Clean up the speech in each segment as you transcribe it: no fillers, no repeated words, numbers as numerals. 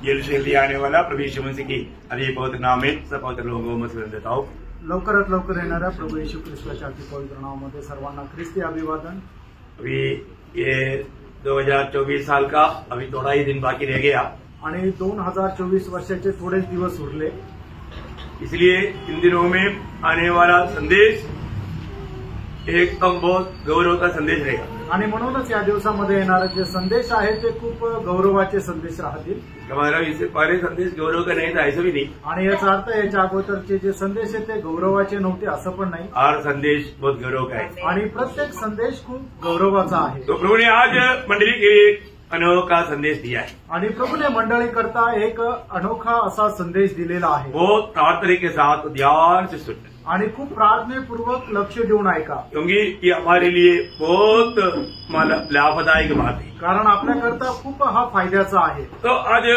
यरूशलेम आने वाला प्रभु यीशु मसीह की अति पवित्र नाम में सब पवित्र लोगों में सुन देता हूँ। लवकरात लवकर येणाऱ्या प्रभू येशू ख्रिस्ताच्या अति पवित्र नावामध्ये सर्वांना ख्रिस्ती अभिवादन। अभी ये 2024 साल का अभी थोड़ा ही दिन बाकी रह गया आणि 2024 वर्षाचे थोडेच दिवस उरले, इसलिए इन दिनों में आने वाला संदेश एकदम बहुत गौरव का संदेश रहेगा आणि म्हणूनच या दिवसामध्ये येणारे जे संदेश आहे ते खूप गौरवाचे संदेश राहतील। हमारा इससे पहले संदेश गौरव का नहीं था, ऐसा भी नहीं, आणि याचा अर्थ याच्या अगोदरचे जे संदेश आहे ते गौरवाचे नव्हते असं पण नाही, हर संदेश बहुत गौरव का है आणि प्रत्येक संदेश खूप गौरवाचा आहे। तो प्रभु ने आज मंडली के लिए अनोखा संदेश दिया है आणि प्रभूने मंडळी करता एक अनोखा असा संदेश दिलेला आहे। बहुत प्रार्थना के साथ ध्यान से सुनना आणि खूप प्रार्थनेपूर्वक लक्ष देऊन ऐका, क्योंकि ये हमारे लिए बहुत लाभदायक बात है, कारण आपल्याकरता खूप हा फायद्याचा आहे। तो आज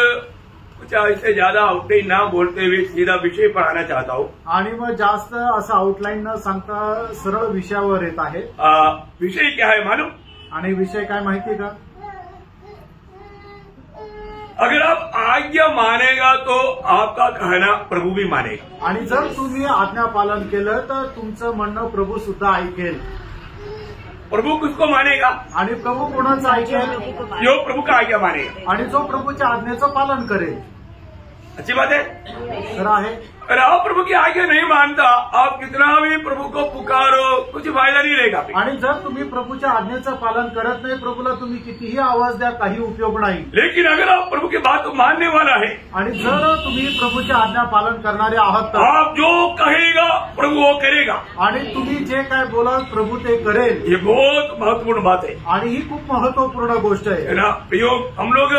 कुछ इससे ज्यादा आउटलाइन ना बोलते हुए सीधा विषय पर आना चाहता हूँ। आणि मग जास्त असं आउटलाईन न सांगता सरळ विषयावर येत आहे। विषय क्या है मालूम? आणि विषय काय माहिती का? अगर आप आज्ञा मानेगा तो आपका कहना प्रभु भी मानेगा, आणि जर तुम्ही आज्ञा पालन केलं तर तुमचं म्हणणं प्रभू सुद्धा ऐकेल। प्रभु किसको मानेगा? आणि प्रभू कोणाचं ऐकेल? जो प्रभु का आज्ञा मानेगा आणि जो प्रभूच्या आज्ञेचं पालन करेल। अच्छी बात है, खरं आहे। अगर आप प्रभु की आज्ञा नहीं मानता, आप कितना भी प्रभु को पुकारो कुछ फायदा नहीं रहेगा। आणि जर तुम्ही प्रभूच्या आज्ञेचं पालन करत नाही, प्रभूला तुम्ही कितीही आवाज द्या काही उपयोग नाही। लेकिन अगर आप प्रभु की बात को मानने वाला है आणि जर तुम्ही प्रभूच्या आज्ञा पालन करणारे आहात तर आप जो कहेगा प्रभु वो करेगा, आणि तुम्ही जे काय बोलाल प्रभू ते करेल। ये बहुत महत्वपूर्ण बात है आणि ही खूप महत्वपूर्ण गोष्ट है आहे ना। प्रियो, हम लोग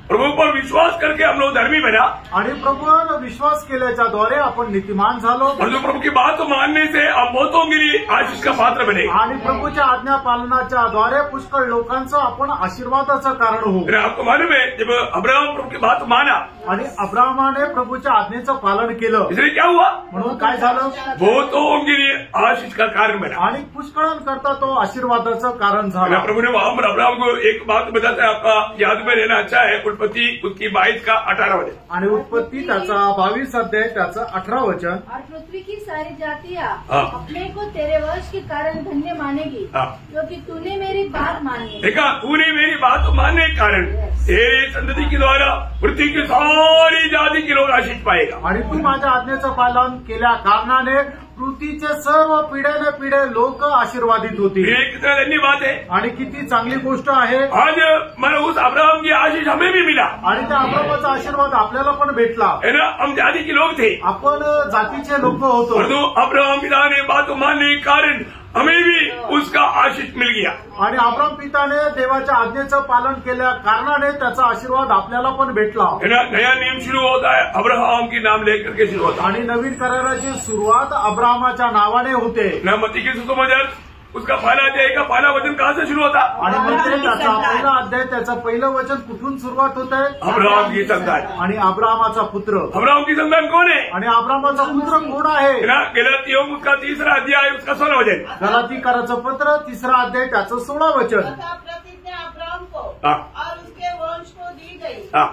प्रभु पर विश्वास करके हम लोग धर्मी बना, आणि प्रभूवर विश्वास केल्याच्या द्वारे आपण नीतिमान झालो, और जो प्रभु की बात मानने से आप बहुतों के लिए आशीष का पात्र बने। आणि प्रभूच्या आज्ञा पालनाच्या द्वारे पुष्कळ लोकांचं आपण आशीर्वादाचं कारण होऊ। आपको मालूम है जब अब्राहम प्रभु की बात माना आणि अब्राहमाने प्रभूच्या आज्ञेचं पालन केलं, इसलिए क्या हुआ? म्हणून काय झालं? बहुतों के लिए आशीष का कारण बना, आणि पुष्कळांकरता तो आशीर्वादाचं कारण झाला। प्रभु ने वहां पर अब्राहम को एक बात बताता है, आपका याद में रहना अच्छा है, उत्पत्ति उसकी 22 का 18 वचन, आणि उत्पत्ति त्याचा 22 अध्याय त्याचं 18 वचन। और पृथ्वी की सारी जातियां अपने को तेरे वश के कारण धन्य मानेगी, क्योंकि तूने मेरी बात मानी। देखा, तूने मेरी बात मानने के कारण तेरी संतति के द्वारा पृथ्वी की सारी जाति के लोग आशीष पाएगा। आणि तू माझ्या आज्ञेचं पालन केल्या कारणाने पृथ्वीचे सर्व पिढ्याने पिढे लोक आशीर्वादित होतील। ये कितना धन्यवाद है, आणि किती चांगली गोष्ट आहे। आज मैंने उस अब्राहम की आशीष हमें भी मिला, आणि त्या अब्राहमाचा आशीर्वाद आपल्याला पण भेटला। है ना। हम जाति के लोग थे, आपण जातीचे लोक होतो, परंतु अब्राहम पिता ने बात मानने के कारण हमें भी उसका आशीष मिल गया। आणि अब्राहम पिताने देवाच्या आज्ञेचं पालन केल्या कारणाने त्याचा आशीर्वाद आपल्याला पण भेटला। है ना। नया नियम शुरू होता है अब्राहम के नाम लेकर के शुरू होता है, आणि नवीन कराराची सुरुवात अब्राहमाच्या नावाने होते। ना। मत्ती की सुसमाचार उसका पहला अध्याय का पहला वचन कहाँ से शुरू होता? आणि म्हणजे त्याचा पहिला अध्याय त्याचं पहिलं वचन कुठून सुरुवात होत आहे? अब्राहम की संतान, आणि अब्राहमाचा पुत्र। अब्राहम की संतान कौन है? आणि अब्राहमाचा पुत्र कोण आहे? ना। गलातियों उसका 3रा अध्याय उसका 16 वचन, गलातीकाराचं पत्र 3रा अध्याय त्याचं 16 वचन। प्रतिज्ञा अब्राहम को हाँ। और उसके वंश को दी गई, हाँ।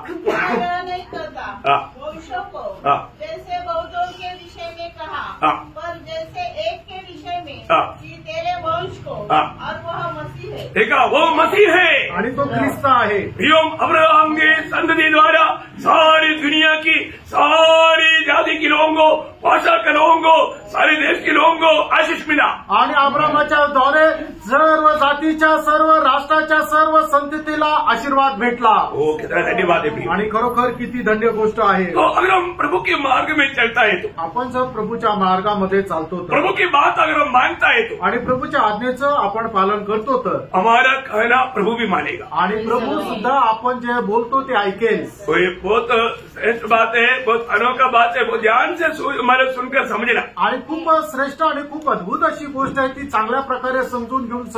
नहीं करता वंशों को, हाँ। जैसे बहुतों के विषय में कहा, हाँ। पर जैसे एक के विषय में हाँ। कि तेरे वंश को, हाँ। और वह मसीह है। देखा, वो मसीह है, आणि तो ख्रिस्त आहे। अब्राहम के संतति द्वारा सारी दुनिया की सारी जाति के लोगों को, भाषा के लोगों को, सारे देश के लोगों को आशीष मिला। आणि अब्राहमाच्या द्वारे सर्व जातीच्या, सर्व राष्ट्राच्या, सर्व संततीला आशीर्वाद भेटला। वो कितना धन्यवाद है प्रिय। आणि खरोखर किती धन्य गोष्ट आहे। तो अगर हम प्रभु के मार्ग में चलता है तो, आपण जर प्रभूच्या मार्गामध्ये चालतो तर, प्रभु की बात अगर हम मानता है तो, आणि प्रभूच्या आज्ञेचं आपण पालन करतो तर हमारा कहना प्रभु भी मानेगा, आणि प्रभू सुद्धा आपण जे बोलतो ते ऐकेल। तो ये बहुत श्रेष्ठ बात है, बहुत अनोखा बात है, बहुत ध्यान से हमारे सुनकर समझना। आणि खूप श्रेष्ठ आणि खूप अद्भुत अशी गोष्ट आहे, ती चांगल्या प्रकारे समजून घेऊन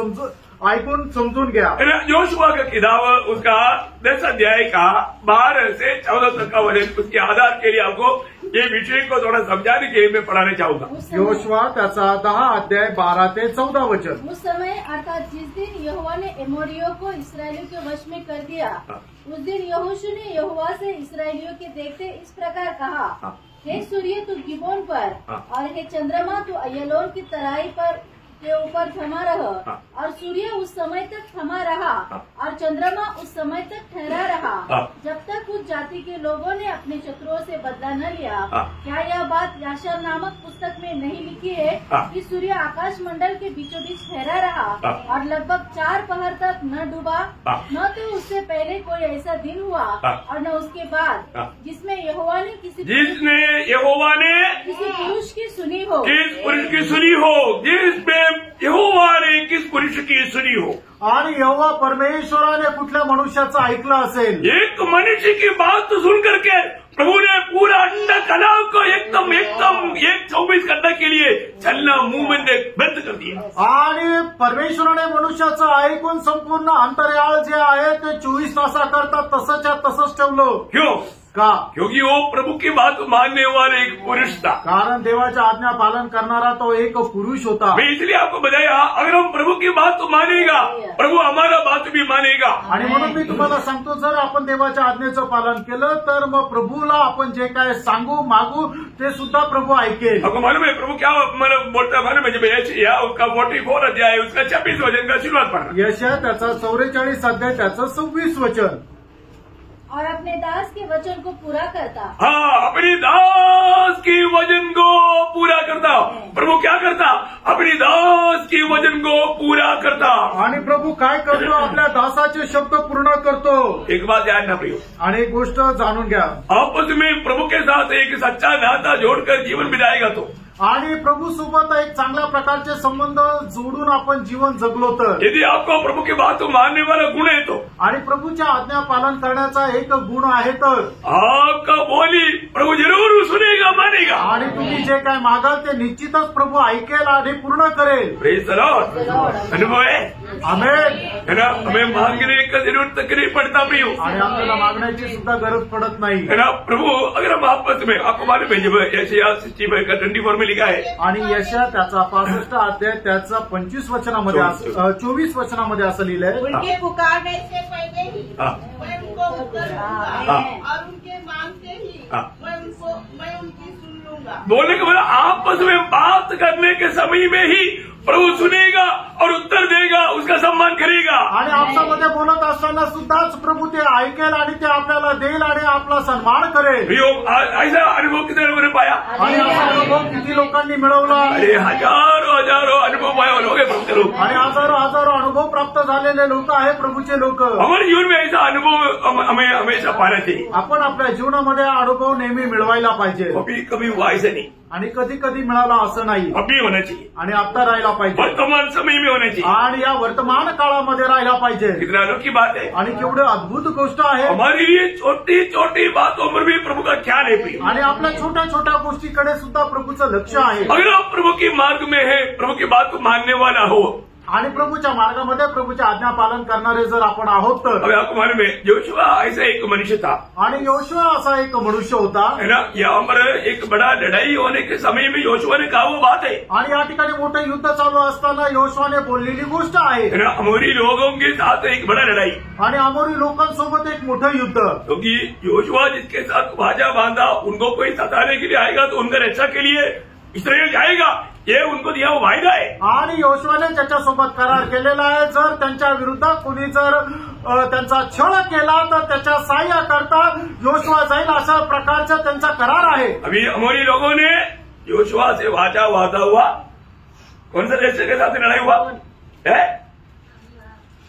ऐकून समजून घ्या. योशुआ का किताब उसका 10 अध्याय का 12 से 14 तक का वचन, उसके आधार के लिए आपको ये विषय को थोड़ा समझाने के लिए मैं पढ़ाने चाहूंगा. योशुआ त्याचा 10 अध्याय 12 ते 14 वचन. उस समय अर्थात जिस दिन यहोवा ने एमोरियों को इसराइलियों के वश में कर दिया, उस दिन यहोशू ने यहोवा से इसराइलियों के देखते इस प्रकार कहा, हे सूर्य तू गिबोन पर और हे चंद्रमा तू अय्यालोन की तराई पर के ऊपर थमा रह. और सूर्य उस समय तक थमा रहा और चंद्रमा उस समय तक ठहरा रहा जब तक उस जाति के लोगों ने अपने शत्रुओं से बदला न लिया. क्या यह बात याशार नामक पुस्तक में नहीं लिखी है कि सूर्य आकाश मंडल के बीचों बीच ठहरा रहा और लगभग 4 पहर तक न डूबा, न तो उससे पहले कोई ऐसा दिन हुआ और न उसके बाद जिसमें यहोवा ने किसी पुरुष की सुनी हो. किस पुरुष की सुनी हो? जिसमें यहोवा ने किस पुरुष की सुनी हो. आणि यहोवा परमेश्वराने कुठल्या मनुष्याचं ऐकलं असेल. एक मनुष्य की बात सुन करके प्रभु ने पूरा अंडा कलाव को एकदम 24 घंटा के लिए चलना मुंह में बंद कर दिया. आणि परमेश्वराने मनुष्याचं ऐकून संपूर्ण अंतर्याळ जे आहे ते 24 तासाकरता तसंच्या तसंच ठेवलं. क्यों? का? क्योंकि वो प्रभु की बात मानने वाला एक पुरुष था. कारण देवाच्या आज्ञा पालन करणारा तो एक पुरुष होता. मैं इसलिए आपको बताया, अगर हम प्रभु की बात मानेगा, प्रभु हमारा बात भी मानेगा. आणि म्हणून मी तुम्हाला सांगतो, जर आपण देवाच्या आज्ञेचं पालन केलं तर मग प्रभूला आपण जे काय सांगू मागू ते सुद्धा प्रभू ऐकेल. आपको मालूम है प्रभु क्या बोलता मालूम है? जब यशायाह उसका 44 अध्याय उसका 26 वचन का शुरुआत पढ़ा. यशायाह त्याचा 44 अध्याय त्याचं 26 वचन. और अपने दास के वचन को पूरा करता. हाँ, अपनी दास की वचन को पूरा करता. प्रभु क्या करता? अपनी दास की वचन को पूरा करता. आणि प्रभू काय करतो? आपल्या दासाचे शब्द पूर्ण करतो. एक बात याद ना प्रियो, आणि एक गोष्ट जाणून घ्या, आपस में प्रभु के साथ एक सच्चा नाता जोड़कर जीवन बिताएगा तो, आणि प्रभू सोबत एक चांगल्या प्रकारचे संबंध जोडून आपण जीवन जगलो तर, यदि आपको प्रभु की बात मानने वाला गुण है तो, आणि प्रभूच्या आज्ञा पालन करण्याचा एक गुण आहे तर, आपका बोली प्रभु जरूर सुनेगा, मानेगा. आणि तुम्ही जे काय मागाल ते निश्चितच प्रभू ऐकेल आणि पूर्ण करेल. Praise the Lord. अनुभव है. आमेन. है ना? हमें मांगने का जरूरत तक नहीं पड़ता प्रियो, आणि आपल्याला मागण्याची सुद्धा गरज पडत नाही. है ना? प्रभु अगर हम आपस में, आपको मालूम है जब यशायाह 65 का 24 में लिखा है, आणि यशायाह त्याचा 65 अध्याय त्याचा 25 वचनामध्ये 24 वचनामध्ये असं लिहिलंय, उनके पुकारने से पहले ही मैं उनको उत्तर दूंगा और उनके मांगते ही मैं उनकी सुन लूंगा. बोलने के बाद आपस में बात करने के समय में ही प्रभु सुनेगा और उत्तर देगा, उसका सम्मान करेगा. आणि आपसामध्ये बोलत असताना सुद्धाच प्रभू ते ऐकेल आणि ते आपल्याला देईल आणि आपला सन्मान करेल. ऐसा अनुभव कितने लोगों ने पाया? आणि असा अनुभव किती लोकांनी मिळवला? अरे हजारों अनुभव पाया लोग लोग. आणि हजारो अनुभव प्राप्त झालेले लोक आहे प्रभूचे लोक. हमारे जीवन में ऐसा अनुभव हमें हमेशा पाना चाहिए. आपण आपल्या जीवनामध्ये अनुभव नेहमी मिळवायला पाहिजे. कभी कभी हुआ ऐसा नहीं, आणि कधी कधी मिळाला असं नाही. अभी होना चाहिए, आणि आता राहायला पाहिजे, वर्तमान समय में होना चाहिए, आणि या वर्तमान काळामध्ये राहायला पाहिजे. कितना अनोखी बात है. आणि केवढी अद्भुत गोष्ट आहे. हमारे लिए छोटी छोटी बातों पर भी प्रभु का ख्याल है प्रिय. आणि आपल्या छोट्या छोट्या गोष्टीकडे सुद्धा प्रभूचं लक्ष आहे. अगर आप प्रभु की मार्ग में है, प्रभु की बात को मानने वाला हो, आणि प्रभूच्या मार्गामध्ये प्रभूच्या आज्ञा पालन करणारे जर आपण आहोत तर, अभी आपको मालूम है योशुआ ऐसा एक मनुष्य था, आणि योशुआ असा एक मनुष्य होता, है ना? यहाँ पर एक बड़ा लड़ाई होने के समय में योशुआ ने कहा वो बात है, आणि या ठिकाणी मोठं युद्ध चालू असताना योशुआने बोललेली गोष्ट आहे, है ना? अमोरी लोगों के साथ एक बड़ा लड़ाई, आणि अमोरी लोकांसोबत एक मोठं युद्ध. क्योंकि योशुआ जिसके साथ वाजा बांधा, उनको कोई सताने के लिए आएगा तो उनका रक्षा के लिए इस्राएल जाएगा, ये उनको दिया वो वायदा है. आणि योशुआने त्याच्यासोबत करार केलेला आहे, जर त्यांच्या विरुद्ध कोणी जर त्यांचा छळ केला तर त्याच्या सहाय्य करता योशुआ जाईल, अशा प्रकारचा त्यांचा करार आहे. अभी अमोरी लोगों ने योशुआ से वाचा वादा हुआ. कौन सा देश के साथ लड़ाई हुआ है?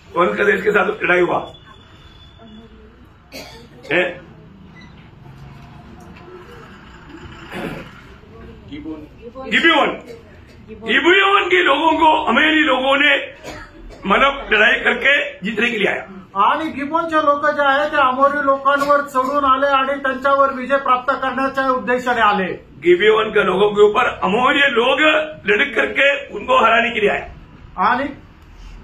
कौन सा देश के साथ लड़ाई हुआ है? गिबियोन के लोगों को अमेरी लोगों ने मतलब लड़ाई करके जीतने के लिए आया. आणि गिबोनचे लोक जे आहेत ते अमोरी लोकांवर चढून आले आणि त्यांच्यावर विजय प्राप्त करण्याच्या उद्देशाने आले. गिबियोन के लोगों के ऊपर अमोरी लोग लड़ करके उनको हराने के लिए आए. आणि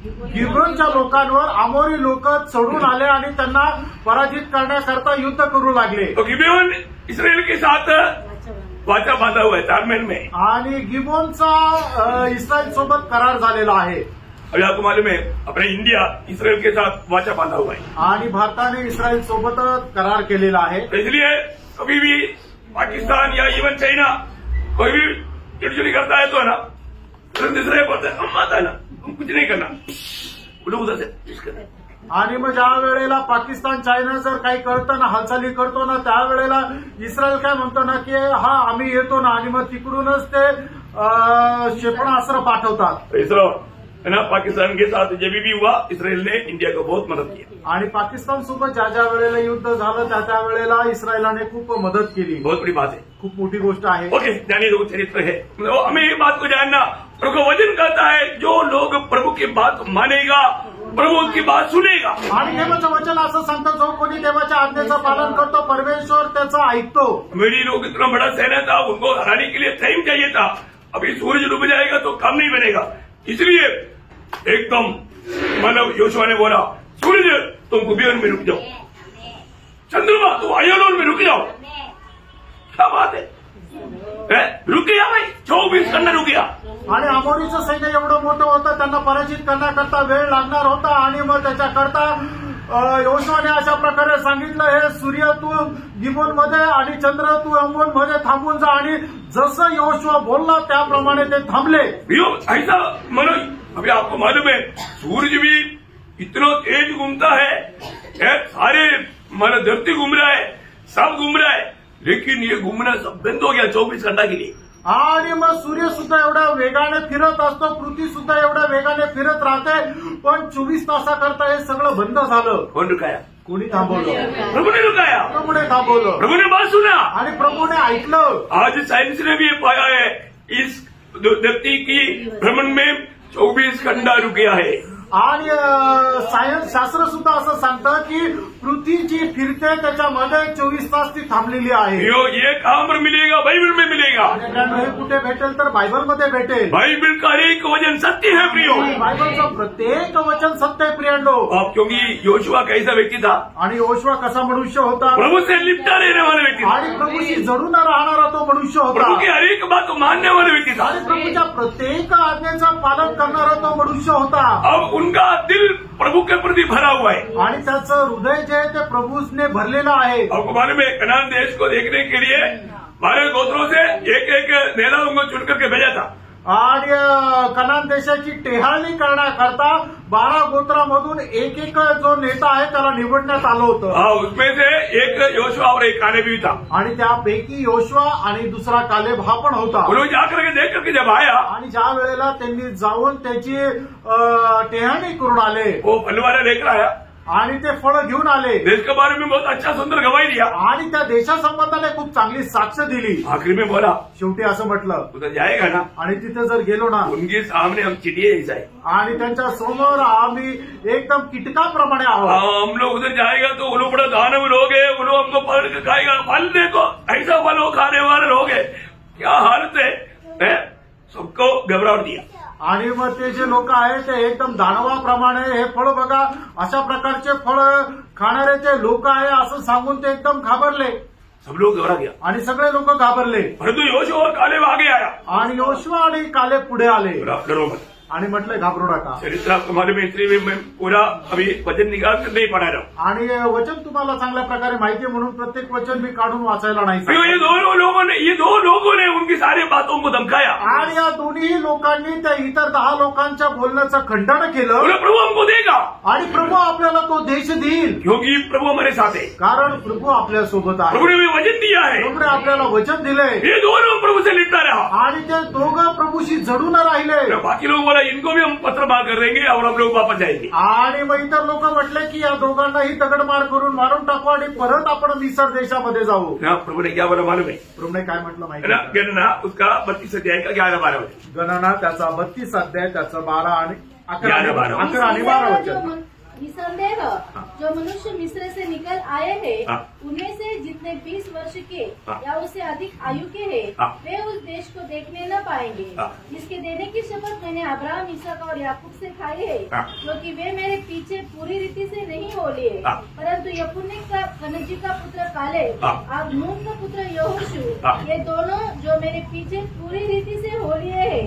गिब्रोनच्या लोकांवर अमोरी लोक चढून आले आणि त्यांना पराजित करण्याकरता युद्ध करू लागले. तो गिबेओन इस्राएल के साथ वाचा बांधा हुआ है तालमेल में. आणि गिबोनचा इस्रायल सोबत करार झालेला आहे. अभी आपको मालूम है अपने इंडिया इस्राएल के साथ वाचा बांधा हुआ है. आणि भारताने इस्रायल सोबत करार केलेला आहे. इसलिए कभी भी पाकिस्तान या इवन चाइना कोई भी चिड़चिड़ी करता है तो है ना तुरंत इसराइल बोलता है हम आता है ना हम कुछ नहीं करना उधर उधर से. आणि मग ज्या वेळेला पाकिस्तान चायना जर काही करतो ना हालचाली करतो ना त्यावेळेला इस्रायल काय म्हणतो ना की हा आम्ही येतो ना आणि मग तिकडूनच ते क्षेपणास्त्र पाठवतात. इसरो है ना पाकिस्तान के साथ जब भी हुआ इसराइल ने इंडिया को बहुत मदद की. आणि पाकिस्तान सोबत ज्या ज्या वेळेला युद्ध झालं त्या त्या वेळेला इस्रायलाने खूप मदत केली. बहुत बड़ी बात है. खूप मोठी गोष्ट आहे. ओके जानिए वो चरित्र है. हमें ये बात को जानना प्रभु का वचन कहता है जो लोग प्रभु की बात मानेगा प्रभु की बात सुनेगा. आणि देवाचं वचन असं सांगतं जो कोणी देवाच्या आज्ञेचं पालन करतो परमेश्वर त्याचं ऐकतो. मेरी लोग इतना बड़ा सेना था उनको हराने के लिए टाइम चाहिए था. अभी सूरज डूब जाएगा तो काम नहीं बनेगा. इसलिए एकदम मानव योशुआ ने बोला सूरज तुम गिबेओन में रुक जाओ चंद्रमा तुम अय्योन में रुक जाओ. क्या बात है रुक गया भाई 24 घंटा रुक गया. आणि अमोरीचं सैन्य एवढं मोठं होतं त्यांना पराजित करण्याकरता वेळ लागणार होता. आणि मग त्याच्याकरता योशुआने अशा प्रकारे सांगितलं हे सूर्य तू गिबोनमध्ये आणि चंद्र तू अमोनमध्ये थांबून जा. आणि जसं योशुआ बोलला त्याप्रमाणे ते थांबले. ऐसा मनो अभी आपको मालूम है सूरज भी इतना तेज घूमता है सारे माना धरती घूम रहा है सब घूम रहा है लेकिन ये घूमना सब बंद हो गया 24 घंटा के लिए. आणि मग सूर्य सुद्धा एवढ्या वेगाने फिरत असतो पृथ्वी सुद्धा एवढ्या वेगाने फिरत राहते पण 24 तासाकरता हे सगळं बंद झालं. कौन रुकाया? कोणी थांबवलं? प्रभु ने रुकाया. प्रभूने थांबवलं. प्रभु ने बात सुना आणि प्रभूने ऐकलं. आज साइंस ने भी पाया है इस धरती की भ्रमण में 24 घंटा रुक गया है. आणि सायन्स शास्त्र सुद्धा असं सांगतं की पृथ्वी जी फिरते त्याच्यामध्ये 24 तास ती थांबलेली आहे. ये कहाँ पर मिलेगा? बाइबल में मिलेगा. हे कुठे भेटेल तर बायबलमध्ये भेटेल. बाइबल का एक वचन सत्य है प्रियो. बायबलचं प्रत्येक वचन सत्य आहे प्रियांडो. क्योंकि योशुआ कैसा व्यक्ती था? आणि योशुआ कसा मनुष्य होता? प्रभु से लिपटा रहने वाला व्यक्ती था. आणि प्रभूशी जडून राहणारा तो मनुष्य होता. प्रभु की हर एक बात मानने वाला व्यक्ती था. आणि प्रभूच्या प्रत्येक आज्ञेचं पालन करणारा तो मनुष्य होता. अब उनका दिल प्रभु के प्रति भरा हुआ है. आणि त्याचं हृदय जे आहे ते प्रभूने भरलेलं आहे. आपको मालूम है कनान देश को देखने के लिए 12 गोत्रों से एक नेताओं को चुन करके भेजा था. आणि कनान देशाची टेहाळणी करण्याकरता 12 गोत्रामधून एक जो नेता आहे त्याला निवडण्यात आलं होतं. उसमें से एक योशुआ और एक कालेब भी था. आणि त्यापैकी योशुआ आणि दुसरा कालेब हा पण होता. वो लोग जाकर के देख करके जब आया आणि ज्या वेळेला त्यांनी जाऊन त्याची टेहाळणी करून आले वो फलवारा लेकर आया आणि ते फळं घेऊन आले. देश के बारे में बहुत अच्छा सुंदर गवाही दिया. आणि त्या देशासंबंधाने खूप चांगली साक्ष दिली. आखिरी में बोला शेवटी असं म्हटलं उधर जाएगा ना आणि तिथे जर गेलो ना उनके सामने हम चिड़िया जैसा है. आणि त्यांच्या समोर आम्ही एकदम कीटकाप्रमाणे आहोत. हम लोग उधर जाएगा तो वो लोग बड़ा दानव लोग है वो लोग हमको पकड़ के खाएगा. फल देखो ऐसा फल वो खाने वाले लोग है. क्या हालत है सबको घबराहट दिया. आणि मग ते जे लोक आहेत ते एकदम दानवाप्रमाणे हे फळ बघा अशा प्रकारचे फळ खाणारे जे लोक आहे असं सांगून ते एकदम घाबरले. सब लोग घबरा गया आणि सगळे लोक घाबरले. परंतु योशुआ और कालेब आगे आया आणि योशुआ आणि कालेब पुढे आले डरो मत. आणि म्हटलं घाबरू नका. चरित्र तुम्हारे में इसलिए मैं पूरा अभी वचन निकाल कर नहीं पढ़ा रहा हूँ. आणि वचन तुम्हाला चांगल्या प्रकारे माहिती म्हणून प्रत्येक वचन मी काढून वाचायला नाही. ये दो लोगों ने उनकी सारी बातों को धमकाया. आणि या दोन्ही लोकांनी त्या इतर 10 लोकांच्या बोलण्याचं खंडन केलं. प्रभु हमको देगा आणि प्रभू आपल्याला तो देश देईल क्योंकि प्रभु हमारे साथ है. कारण प्रभू आपल्या सोबत आहे. प्रभु ने वचन दिया है. प्रभूने आपल्याला वचन दिले. ये दोनों प्रभु से लिपटा रहा. आणि ते दोघं प्रभूशी जडून राहिले. बाकी लोग बोला इनको भी हम पत्र मार कर देंगे और हम लोग वापस जाएंगे. आणि मग इतर लोक म्हटले की या दोघांनाही दगडमार करून मारून टाकू आणि परत आपण मिसर देशामध्ये जाऊ. प्रभु ने क्या बोला मालूम है? प्रभूने काय म्हटलं माहिती? गणना उसका 32 अध्याय का 11-12 वचन. गणना त्याचा 32 अध्याय त्याचा 12 आणि 11 आणि 11 12 वचन. निसंदेह जो मनुष्य मिस्र से निकल आए हैं उनमें से जितने जितने 20 वर्ष के या उससे अधिक आयु के हैं वे उस देश को देखने न पाएंगे, जिसके देने की शपथ मैंने अब्राहम, इसहाक और याकूब से खाई है, क्योंकि वे मेरे पीछे पूरी रीति से नहीं हो लिए, परंतु यपुन्ने का कनजी का पुत्र कालेब और नून का पुत्र यहोशू, ये दोनों जो मेरे पीछे पूरी रीति से हो लिए है,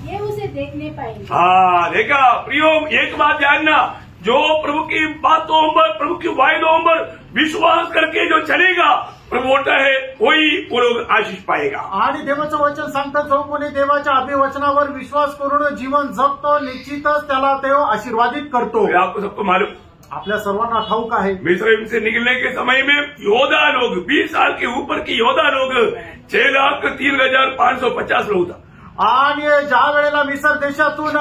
ये उसे देखने पाएंगे। हाँ, देखा प्रियो, एक बात जानना, जो प्रभु की बातों पर, प्रभु की वायदों पर विश्वास करके जो चलेगा, प्रभू बोलता है वही वो लोग आशीष पाएगा। आणि देवाचं वचन सांगतं, जो कोणी देवाच्या अभिवचनावर विश्वास करून जीवन जगतो निश्चितच त्याला देव आशीर्वादित करतो। आपको सबको मालूम, आपल्या सर्वांना ठाऊक आहे, मिस्र से निकलने के समय में योद्धा लोग 20 साल के ऊपर की योद्धा लोग 6,03,550 लोग था। आणि ज्या वेळेला मिसर देशातून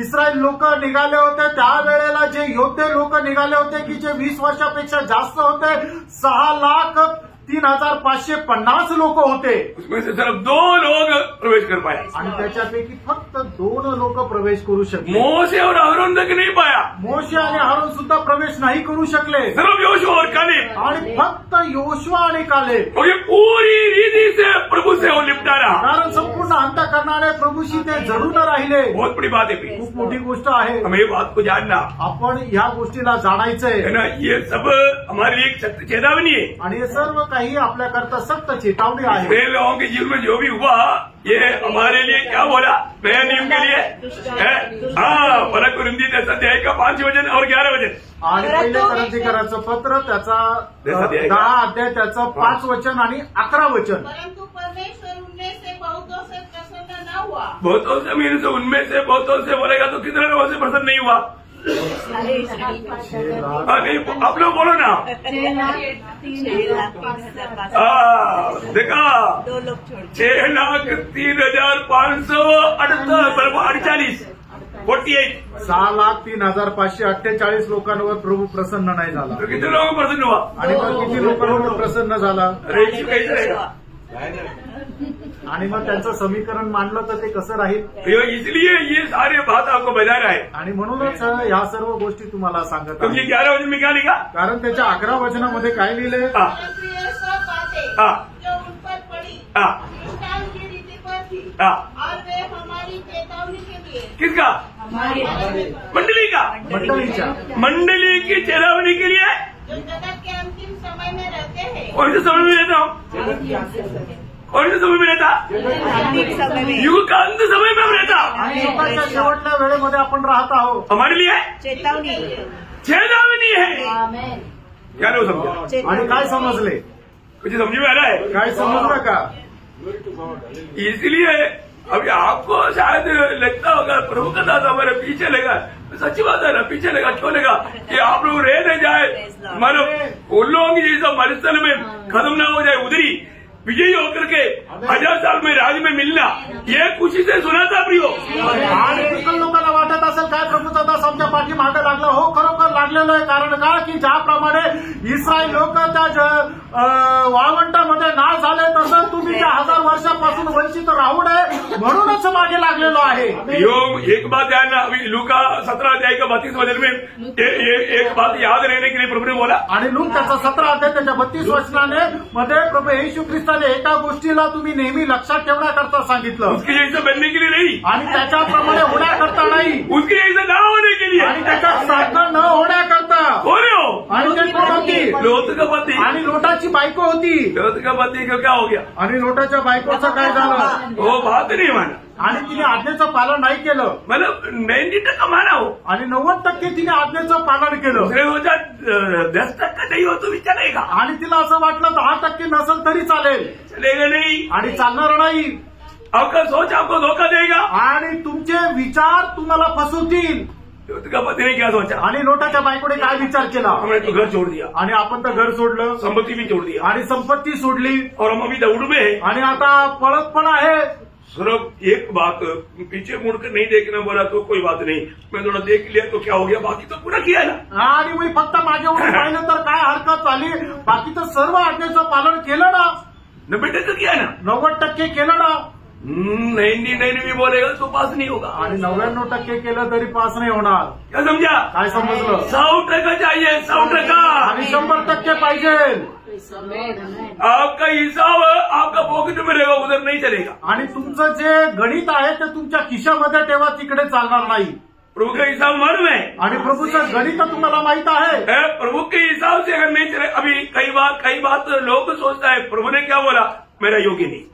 इस्रायल लोक निघाले होते त्यावेळेला जे योद्धे लोक निघाले होते की जे 20 वर्षापेक्षा जास्त होते, 6,03,550 लोक होते। उसमें से सिर्फ 2 लोग प्रवेश कर पाए आणि त्याच्यापैकी फक्त 2 लोक प्रवेश करू शकले। मोशे और अहरोन तक नहीं पाया, मोशे आणि अहरोन सुद्धा प्रवेश नाही करू शकले, सिर्फ योशुआ और कालेब, आणि फक्त योशुआ आणि कालेब। और ये पूरी रीति से प्रभु से वो निपटा रहा। कारण संपूर्ण अंतःकरणाने प्रभूशी ते जरूर राहिले। बहुत बड़ी बात है, खूप मोठी गोष्ट आहे, हमें ये बात को जानना आपण ह्या गोष्टीला जाणायचंय है ना। ये सब हमारे लिए एक सत्य चेतावनी है। आणि हे सर्व काही आपल्याकरता सक्त चेतावणी आहे। इस्राएल लोगों के जीवन में जो भी हुआ, ये हमारे लिए क्या बोला, नया नियम के लिए है। हाँ, फरक कुरिन्दी अध्याय का 5 वचन और 11 वचन, आणि पहिले करंथीकरांचं पत्र त्याचा 10 अध्याय त्याचं 5 वचन आणि 11 वचन। परंतु परमेश्वर उनमें से बहुतों से प्रसन्न न हुआ। बहुतों से मीन से उनमें से बहुतों से बोलेगा तो कितने लोगों से प्रसन्न नहीं हुआ? नहीं, आप लोग बोलो ना। देखा 6,03,548 6,03,548 लोकांवर प्रभू प्रसन्न नाही झाला। तो किती लोग प्रसन्न हुआ? आणि मग किती लोकांवर प्रसन्न झाला? अरे कैसे रहेगा? आणि मग त्यांचं समीकरण मांडलं तर ते कसं राहील? इसलिए ये सारे बात आपको बता रहा है। आणि म्हणूनच ह्या सर्व गोष्टी तुम्हाला सांगत तो ये 11 वचन में क्या लिखा? कारण त्याच्या 11 वचनामध्ये काय लिहिलंय? जो उन पर पड़ी दृष्टांत की रीति पर थी, और वे हमारी चेतावनी के लिए। किसका? मंडली का, मंडली की चेतावनी के लिए, जो जगत के अंतिम समय में रहते हैं। कौन से समय में रहता हूँ? कौन से समय में रहता? युग का अंत समय में हम रहता। आणि युगाच्या शेवटच्या वेळेमध्ये आपण राहत आहोत। हमारे लिए चेतावनी है। आमेन। क्या नहीं समझा? आणि काय समजले? कुछ समझ में आ रहा है? काय समजलं का? इसलिए अभी आपको शायद लगता होगा प्रभु का दास हमारे पीछे लगा। सच्ची बात है ना, पीछे लगा। क्यों लगा? कि आप लोग रह न जाए, मतलब उन लोगों की जैसा मरुस्थल में खत्म ना हो जाए, उधरी विजयी होकर के 1000 साल में राज में मिलना, ये खुशी से सुना था प्रियो। आणि पुष्कळ लोकांना वाटत असेल काय प्रभूचा दास आमच्या पाठीमागे लागला। हो, खरोखर लागलेलं आहे। कारण का की ज्याप्रमाणे इस्रायल लोक त्या वाळवंटामध्ये नाश झाले, तसं तुम्ही त्या 1000 वर्षापासून वंचित राहू नये म्हणूनच मागे लागलेलो आहे। एक बात ध्यान, अभी लूका 17 अध्याय का 32 वचन में एक बात याद रहने के लिए प्रभु ने बोला। आणि लूक त्याचा 17 अध्याय त्याच्या 32 वचनाने मध्ये प्रभू येशू ख्रिस्ताने एका गोष्टीला तुम्ही नेहमी लक्षात ठेवण्याकरता सांगितलं, उसके जैसे बनने के लिए नहीं, आणि त्याच्याप्रमाणे होण्याकरता नाही, उसके जैसे ना होने के लिए, आणि त्याच्यासारखं न होण्याकरता। हो रहे हो? आणि ते कोण होती? लोट का पति। आणि लोटाची बायको होती। लोट का पति का क्या हो गया? आणि लोटाच्या बायकोचं काय झालं? वो बात नहीं माना, आणि तिने आज्ञेचं पालन नाही केलं। मतलब 90% माना हो, आणि 90% तिने आज्ञेचं पालन केलं। 10% नहीं हो तो भी चलेगा, आणि तिला असं वाटलं 10% नसेल तरी चालेल, चलेगा नहीं, आणि चालणार नाही। आपका सोच आपको धोखा देगा, आणि तुमचे विचार तुम्हाला फसवतील। लोट का पति ने क्या सोचा? आणि लोटाच्या बायकोने काय विचार केला? हमने तो घर छोड़ दिया, आणि आपण तर घर सोडलं, संपत्ति भी छोड़ दिया, आणि संपत्ती सोडली, और हम अभी दौड़ में है। आणि आता पळत पण आहे। सिर्फ एक बात, पीछे मुड़कर नहीं देखना बोला तो कोई बात नहीं, मैं थोड़ा देख लिया तो क्या हो गया, बाकी तो पूरा किया ना। आणि मी फक्त मागे वळून पाहिलं तर काय हरकत झाली, बाकी तर सर्व आज्ञेचं पालन केलं ना, 90% किया ना। 90% केलं ना। 99 भी बोलेगा तो पास नहीं होगा। आणि 99% केलं तरी पास नाही होणार। क्या समझा? काय समजलं? 100% चाहिए, 100%। आणि 100% पाहिजे। आपका हिसाब आपका पॉकेट में रहेगा, उधर नहीं चलेगा। आणि तुमचं जे गणित आहे ते तुमच्या खिशामध्ये ठेवा, तिकडे चालणार नाही। प्रभु का हिसाब मालूम है? आणि प्रभूचं गणित तुम्हाला माहित आहे? प्रभु के हिसाब से अगर नहीं चले, अभी कई बात लोग सोचता है प्रभु ने क्या बोला, मेरा योग्य नहीं।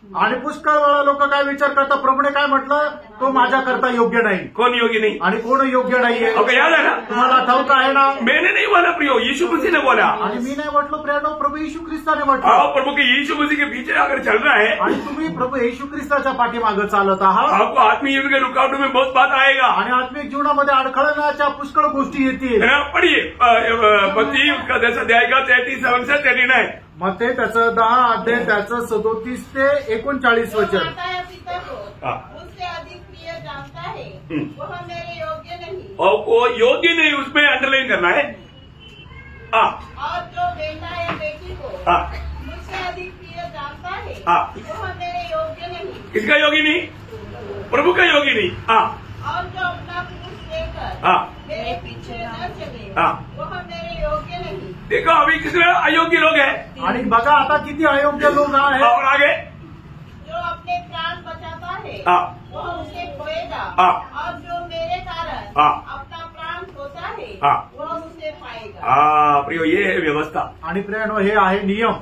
आणि पुष्कळ वेळा लोक काय विचार करतात, प्रभूने काय म्हटलं, तो माझ्याकरता योग्य नाही। कौन योग्य नहीं? आणि कोण योग्य नाहीये? आपको याद है ना? तुम्हाला ठाऊक आहे ना? मैंने नहीं बोला प्रियो, यीशु मसीह ने बोला। आणि मी नाही म्हटलं प्रियानो, प्रभू येशू ख्रिस्ताने आप म्हटलं। प्रभु के यीशु मसीह के पीछे अगर चल रहा है, आणि तुम्ही प्रभू येशू ख्रिस्ताच्या पाठीमागे चालत आहात, आपको आत्मीय जीवन के रुकावटों में बहुत बात आएगा। आणि आत्मिक जीवनामध्ये अडखळण्याच्या पुष्कळ गोष्टी येतील। है ना? पढ़िए मत्ती का 10 अध्याय का 37 से 39। मत्ती त्याचं 10 अध्याय त्याचं 37 ते 39 वचन। माता या पिता को हाँ। मुझसे अधिक प्रिय जानता है, वह मेरे योग्य नहीं। और वो योग्य नहीं, उसमें अंडरलाइन करना है। हाँ और जो बेटा या बेटी को हाँ मुझसे अधिक प्रिय जानता है, हाँ। वह मेरे योग्य नहीं। किसका योग्य नहीं? प्रभु का योग्य नहीं। हाँ और जो अपना क्रूस लेकर हाँ मेरे पीछे न चले, हाँ। वह मेरे योग्य नहीं। देखो अभी कितने अयोग्य लोग हैं। आणि बघा आता किती अयोग्य लोक आहेत। और आगे जो अपने प्राण बचाता है, हाँ वह उसे खोएगा। हाँ। और जो मेरे कारण हाँ। अपना प्राण खोता है, हाँ। वह उसे पाएगा। हाँ प्रियो, ये है व्यवस्था। आणि प्रियानो, हे आहे नियम,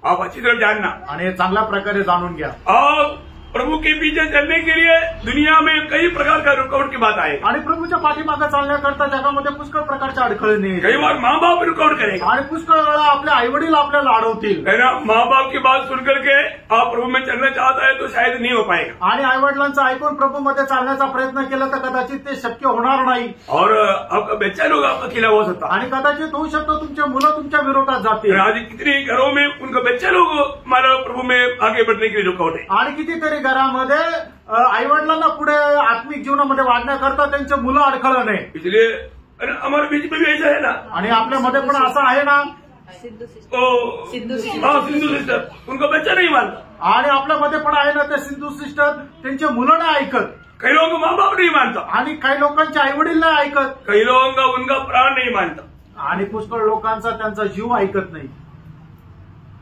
आप अच्छी तरह जानना। आणि हे चांगल्या प्रकारे जाणून घ्या। और प्रभु के पीछे चलने के लिए दुनिया में कई प्रकार का रुकावट की बात आएगी। आणि प्रभूच्या पाठीमागे चालण्याकरता जगामध्ये पुष्कळ प्रकारच्या अडखळणी आहेत। कई बार माँ बाप रुकावट करेगा, आणि पुष्कळ वेळा आपले आई वडील आपल्याला अडवतील। है ना? माँ बाप की बात सुन करके आप प्रभु में चलना चाहता है तो शायद नहीं हो पाएगा। आणि आई वडिलांचं ऐकून प्रभूमध्ये चालण्याचा प्रयत्न केला तर कदाचित ते शक्य होणार नाही। और आपका बच्चा लोग आपका खिलाफ हो सकता है। आणि कदाचित होऊ शकतो तुमचे मुलं तुमच्या विरोधात जातील। आज कितने घरों में उनका बच्चा लोग मानव प्रभु में आगे बढ़ने के लिए रुकावट है। आणि कितीतरी घरामध्ये आई वडिलांना पुढे आत्मिक जीवनामध्ये वाढण्याकरता त्यांचे मुलं अडखळण आहे। इसलिए हमारे बीच में भी ऐसा है ना। आणि आपल्यामध्ये पण असं आहे ना, सिद्धू सिस्टर, उनका बच्चा नहीं मानता। आणि आपल्यामध्ये पण आहे ना ते सिद्धू सिस्टर, त्यांचे मुलं नाही ऐकत। कई लोगों का माँ बाप नहीं मानता, आणि काही लोकांचे आई वडील नाही ऐकत। कई लोगों का उनका प्राण नहीं मानता। आणि पुष्कळ लोकांचा त्यांचा जीव ऐकत नाही।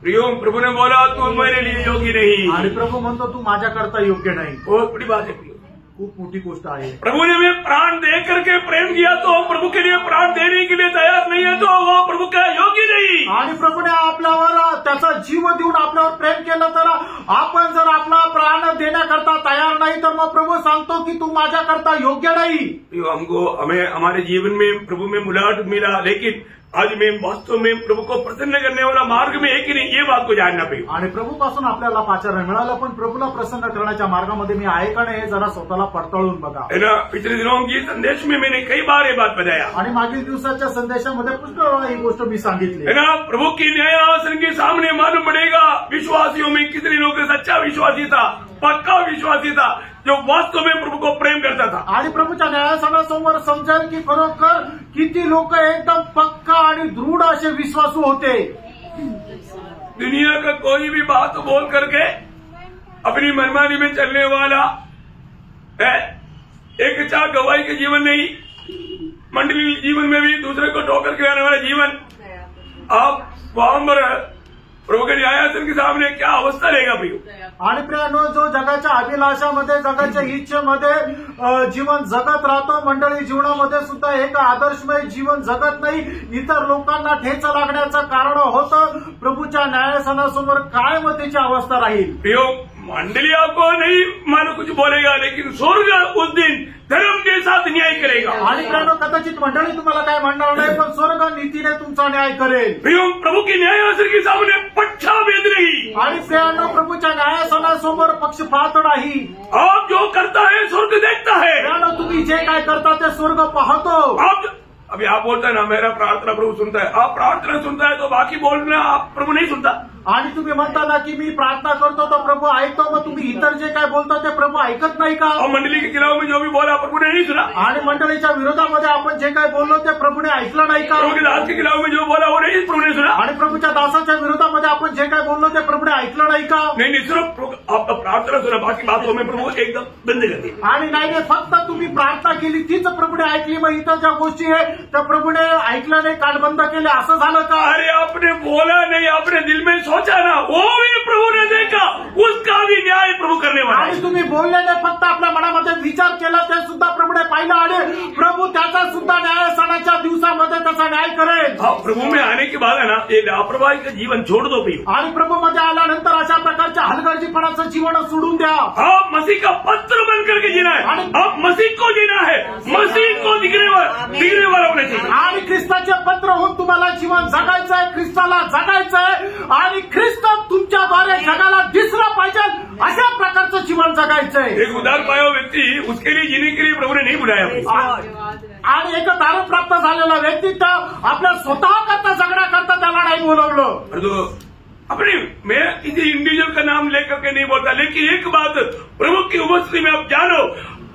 प्रियो, प्रभु ने बोला तू मेरे लिए योग्य नहीं। आणि प्रभू म्हणतो तू माझ्याकरता योग्य नाही। बहुत बड़ी बात है प्रियो, खूप मोठी गोष्ट आहे। प्रभु ने हमें प्राण दे करके प्रेम किया, तो प्रभु के लिए प्राण देने के लिए तैयार नहीं है तो वो प्रभु का योग्य नहीं। आणि प्रभूने आपल्यावर त्याचा जीव देऊन आपल्यावर प्रेम केलं, तर आपण जर आपला प्राण देण्याकरता तयार नाही तर मग प्रभू सांगतो की तू माझ्याकरता योग्य नाही। हमें हमारे जीवन में प्रभु में मुलाकात मिला, लेकिन आज में वास्तव में प्रभु को प्रसन्न करने वाला मार्ग में है कि नहीं, ये बात को जानना पड़ेगा। आणि प्रभूपासून आपल्याला पाचारण मिळालं, पण प्रभूला प्रसन्न करण्याच्या मार्गामध्ये मी आहे का नाही हे जरा स्वतःला पडताळून बघा। है ना? पिछले दिनों की संदेश में मैंने कई बार ये बात बताया। आणि मागील दिवसाच्या संदेशामध्ये पुष्कळ वेळा ही गोष्ट मी सांगितली। है ना? प्रभु की न्यायासन के सामने मालूम पड़ेगा विश्वासियों में कितने लोग सच्चा विश्वासी था, पक्का विश्वासी था, जो वास्तव में प्रभु को प्रेम करता था। आणि प्रभूच्या न्यायासनासमोर समजेल की खरोखर किती लोक एकदम पक्का आणि दृढ असे विश्वासू होते। दुनिया का कोई भी बात बोल करके अपनी मनमानी में चलने वाला है, एक चार गवाही के जीवन नहीं, मंडली जीवन में भी दूसरे को ठोकर खिलाने वाला जीवन, आप वहां पर प्रभु के न्यायासन के सामने क्या अवस्था रहेगा प्रियो? आणि प्रियानो, जो जगाच्या अभिलाषामध्ये जगाच्या इच्छेमध्ये जीवन जगत राहतो, मंडळी जीवनामध्ये सुद्धा एक आदर्शमय जीवन जगत नाही, इतर लोकांना ठेच लागण्याचं कारण होतं, प्रभूच्या न्यायासनासमोर काय मग त्याची अवस्था राहील? प्रियो, मंडली आपको नहीं मानो कुछ बोलेगा, लेकिन स्वर्ग उस दिन धर्म के साथ न्याय करेगा। आणि प्रियानो, कदाचित मंडळी तुम्हाला काय म्हणणार नाही, पण स्वर्ग नीतीने तुमचा न्याय करेल। प्रियो, प्रभु की न्यायासन के सामने पक्षाभेद नहीं। आणि प्रियानो, प्रभूच्या न्यायासनासमोर पक्षपात नाही। आप जो करता है स्वर्ग देखता है। प्रियानो, तुम्ही जे काय करता ते स्वर्ग पाहतो। अभी आप बोलता है ना मेरा प्रार्थना प्रभु सुनता है, आप प्रार्थना सुनता है तो बाकी बोलना आप प्रभु नहीं सुनता। आणि तुम्ही म्हणता ना की मी प्रार्थना करतो तो प्रभू ऐकतो, मग तुम्ही इतर जे काय बोलता ते प्रभू ऐकत नाही का? और मंडली के खिलाफ में जो भी बोला प्रभु ने नहीं सुना। आणि मंडळीच्या विरोधामध्ये आपण जे काय बोललो ते प्रभूने ऐकलं नाही का? प्रभु के दास के खिलाफ में जो बोला वो नहीं प्रभु ने सुना। आणि प्रभूच्या दासाच्या विरोधामध्ये आपण जे काय बोललो ते प्रभूने ऐकलं नाही का? नहीं, सिर्फ आप प्रार्थना सुना, बाकी बातों में प्रभु एकदम बंद कर दिया। आणि नाही फक्त तुम्ही प्रार्थना केली तीच प्रभूने ऐकली, मग इथं ज्या गोष्टी आहे त्या प्रभूने ऐकलं नाही, कान बंद केले, असं झालं का? अरे आपने बोला नहीं, आपने दिल में सोचा ना, वो भी प्रभु ने देखा, उसका भी न्याय प्रभु करने वाला है। आणि तुम्ही बोलले नाही, फक्त आपल्या मनामध्ये विचार केला ते सुद्धा प्रभूने पाहिलं आणि प्रभू त्याचा सुद्धा न्याय सणाच्या दिवसामध्ये त्याचा न्याय करेल। हाँ, प्रभु में आने के बाद है ना, ये लापरवाही का जीवन छोड़ दो प्रियो। आणि प्रभूमध्ये आल्यानंतर अशा प्रकारच्या हलगर्जीपणाचं जीवन सोडून द्या। आप मसीह का पत्र बन करके जीना है, आप मसीह को जीना है, मसीह को दिखने वाला होना चाहिए। आणि ख्रिस्ताचे पत्र होऊन तुम्हाला जीवन जगायचं आहे, ख्रिस्ताला जगायचं आहे आणि ख्रिस्त तुमच्याद्वारे जगाला दिसला पाहिजे, अशा प्रकारचं जीवन जगायचं आहे। एक उदार पाया हुआ व्यक्ति, उसके लिए जीने के लिए प्रभु ने नहीं बुलाया। आणि एक दारू प्राप्त झालेला व्यक्ती तर आपल्या स्वतः करता जगण्या करता त्याला नाही बोलवलं। तो अपनी, मैं किसी इंडिविजुअल का नाम लेकर के नहीं बोलता, लेकिन एक बात प्रभु की उपस्थिति में आप जानो,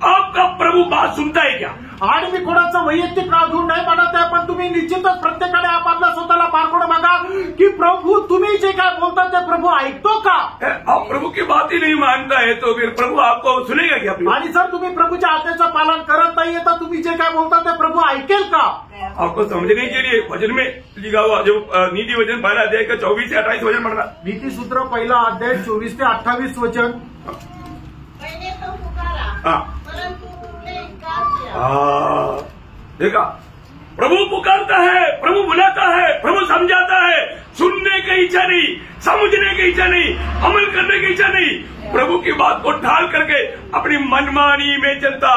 आपका प्रभु बात सुनता है क्या? आणि मी कोणाचं वैयक्तिक नाव घेऊन नाही म्हणत आहे, पण तुम्ही निश्चितच प्रत्येकाने आपापल्या स्वतःला पारखून बघा की प्रभू तुम्ही जे काय बोलता ते प्रभू ऐकतो का? आप प्रभु की बात ही नहीं मानता है तो फिर प्रभु आपको सुनेगा क्या? आणि जर तुम्ही प्रभूच्या आज्ञेचं पालन करत नाहीये तर तुम्ही जे काय बोलता ते प्रभू ऐकेल का? आपको समझने के लिए वचन में लिखा हुआ जो नीति वचन पहला अध्याय का 24 से 28 वचन पढ़ना। नीतिसूत्र पहिला अध्याय 24 ते 28 वचन। मैंने तो पुकारा, हाँ परंतु तुमने इनकार किया। देखा, प्रभु पुकारता है, प्रभु बुलाता है, प्रभु समझाता है, सुनने की इच्छा नहीं, समझने की इच्छा नहीं, अमल करने की इच्छा नहीं, प्रभु की बात को ढाल करके अपनी मनमानी में चलता,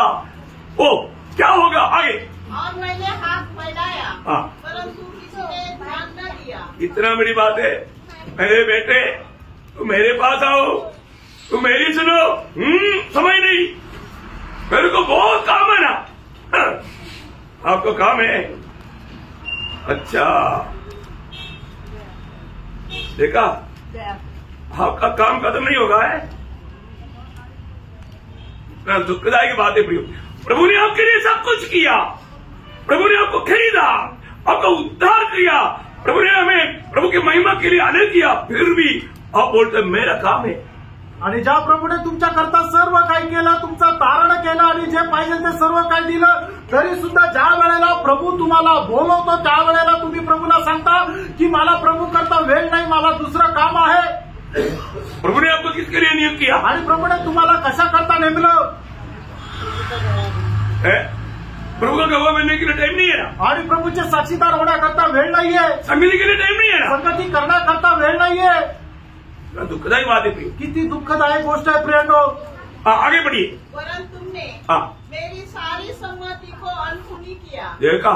ओ क्या होगा आगे? और मैंने हाथ फैलाया, हाँ। परंतु किसी ने ध्यान न दिया। इतना बड़ी बात है, मेरे बेटे तुम मेरे पास आओ, तुम मेरी सुनो। समझ नहीं, मेरे को बहुत काम है ना। आपको काम है? अच्छा, देखा, आपका काम खत्म नहीं होगा है। इतना दुखदायक बात है प्रियो, प्रभु ने आपके लिए सब कुछ किया, प्रभु ने आपको खरीदा, आपका उद्धार किया, प्रभु ने हमें प्रभु की महिमा के लिए आनंद किया, फिर भी आप बोलते मेरा काम है। आणि ज्या प्रभूने तुमच्या करता सर्व काही केलं, तुमचं तारण केलं आणि जे पाहिजे ते सर्व काही दिलं, तरी सुद्धा ज्या वेळेला प्रभू तुम्हाला बोलवतो त्यावेळेला तुम्ही प्रभूला सांगता की मला प्रभू करता वेळ नाही, मला दुसरं काम आहे। प्रभु ने आपको किसके लिए नियुक्त किया? आणि प्रभूने तुम्हाला कशा करता नेमलं? प्रभु का गवाह बनने के लिए टाइम नहीं है ना, आणि प्रभूचे साक्षीदार होण्याकरता वेळ नाहीये, संगति के लिए टाइम नहीं है ना। संगती करण्याकरता वेळ नाहीये। दुखदायी बात है प्रिय, किती दुःखदायक गोष्ट आहे प्रियनो। आगे बढ़िए। वरन तुमने हाँ मेरी सारी सम्मति को अनसुनी किया। देखा,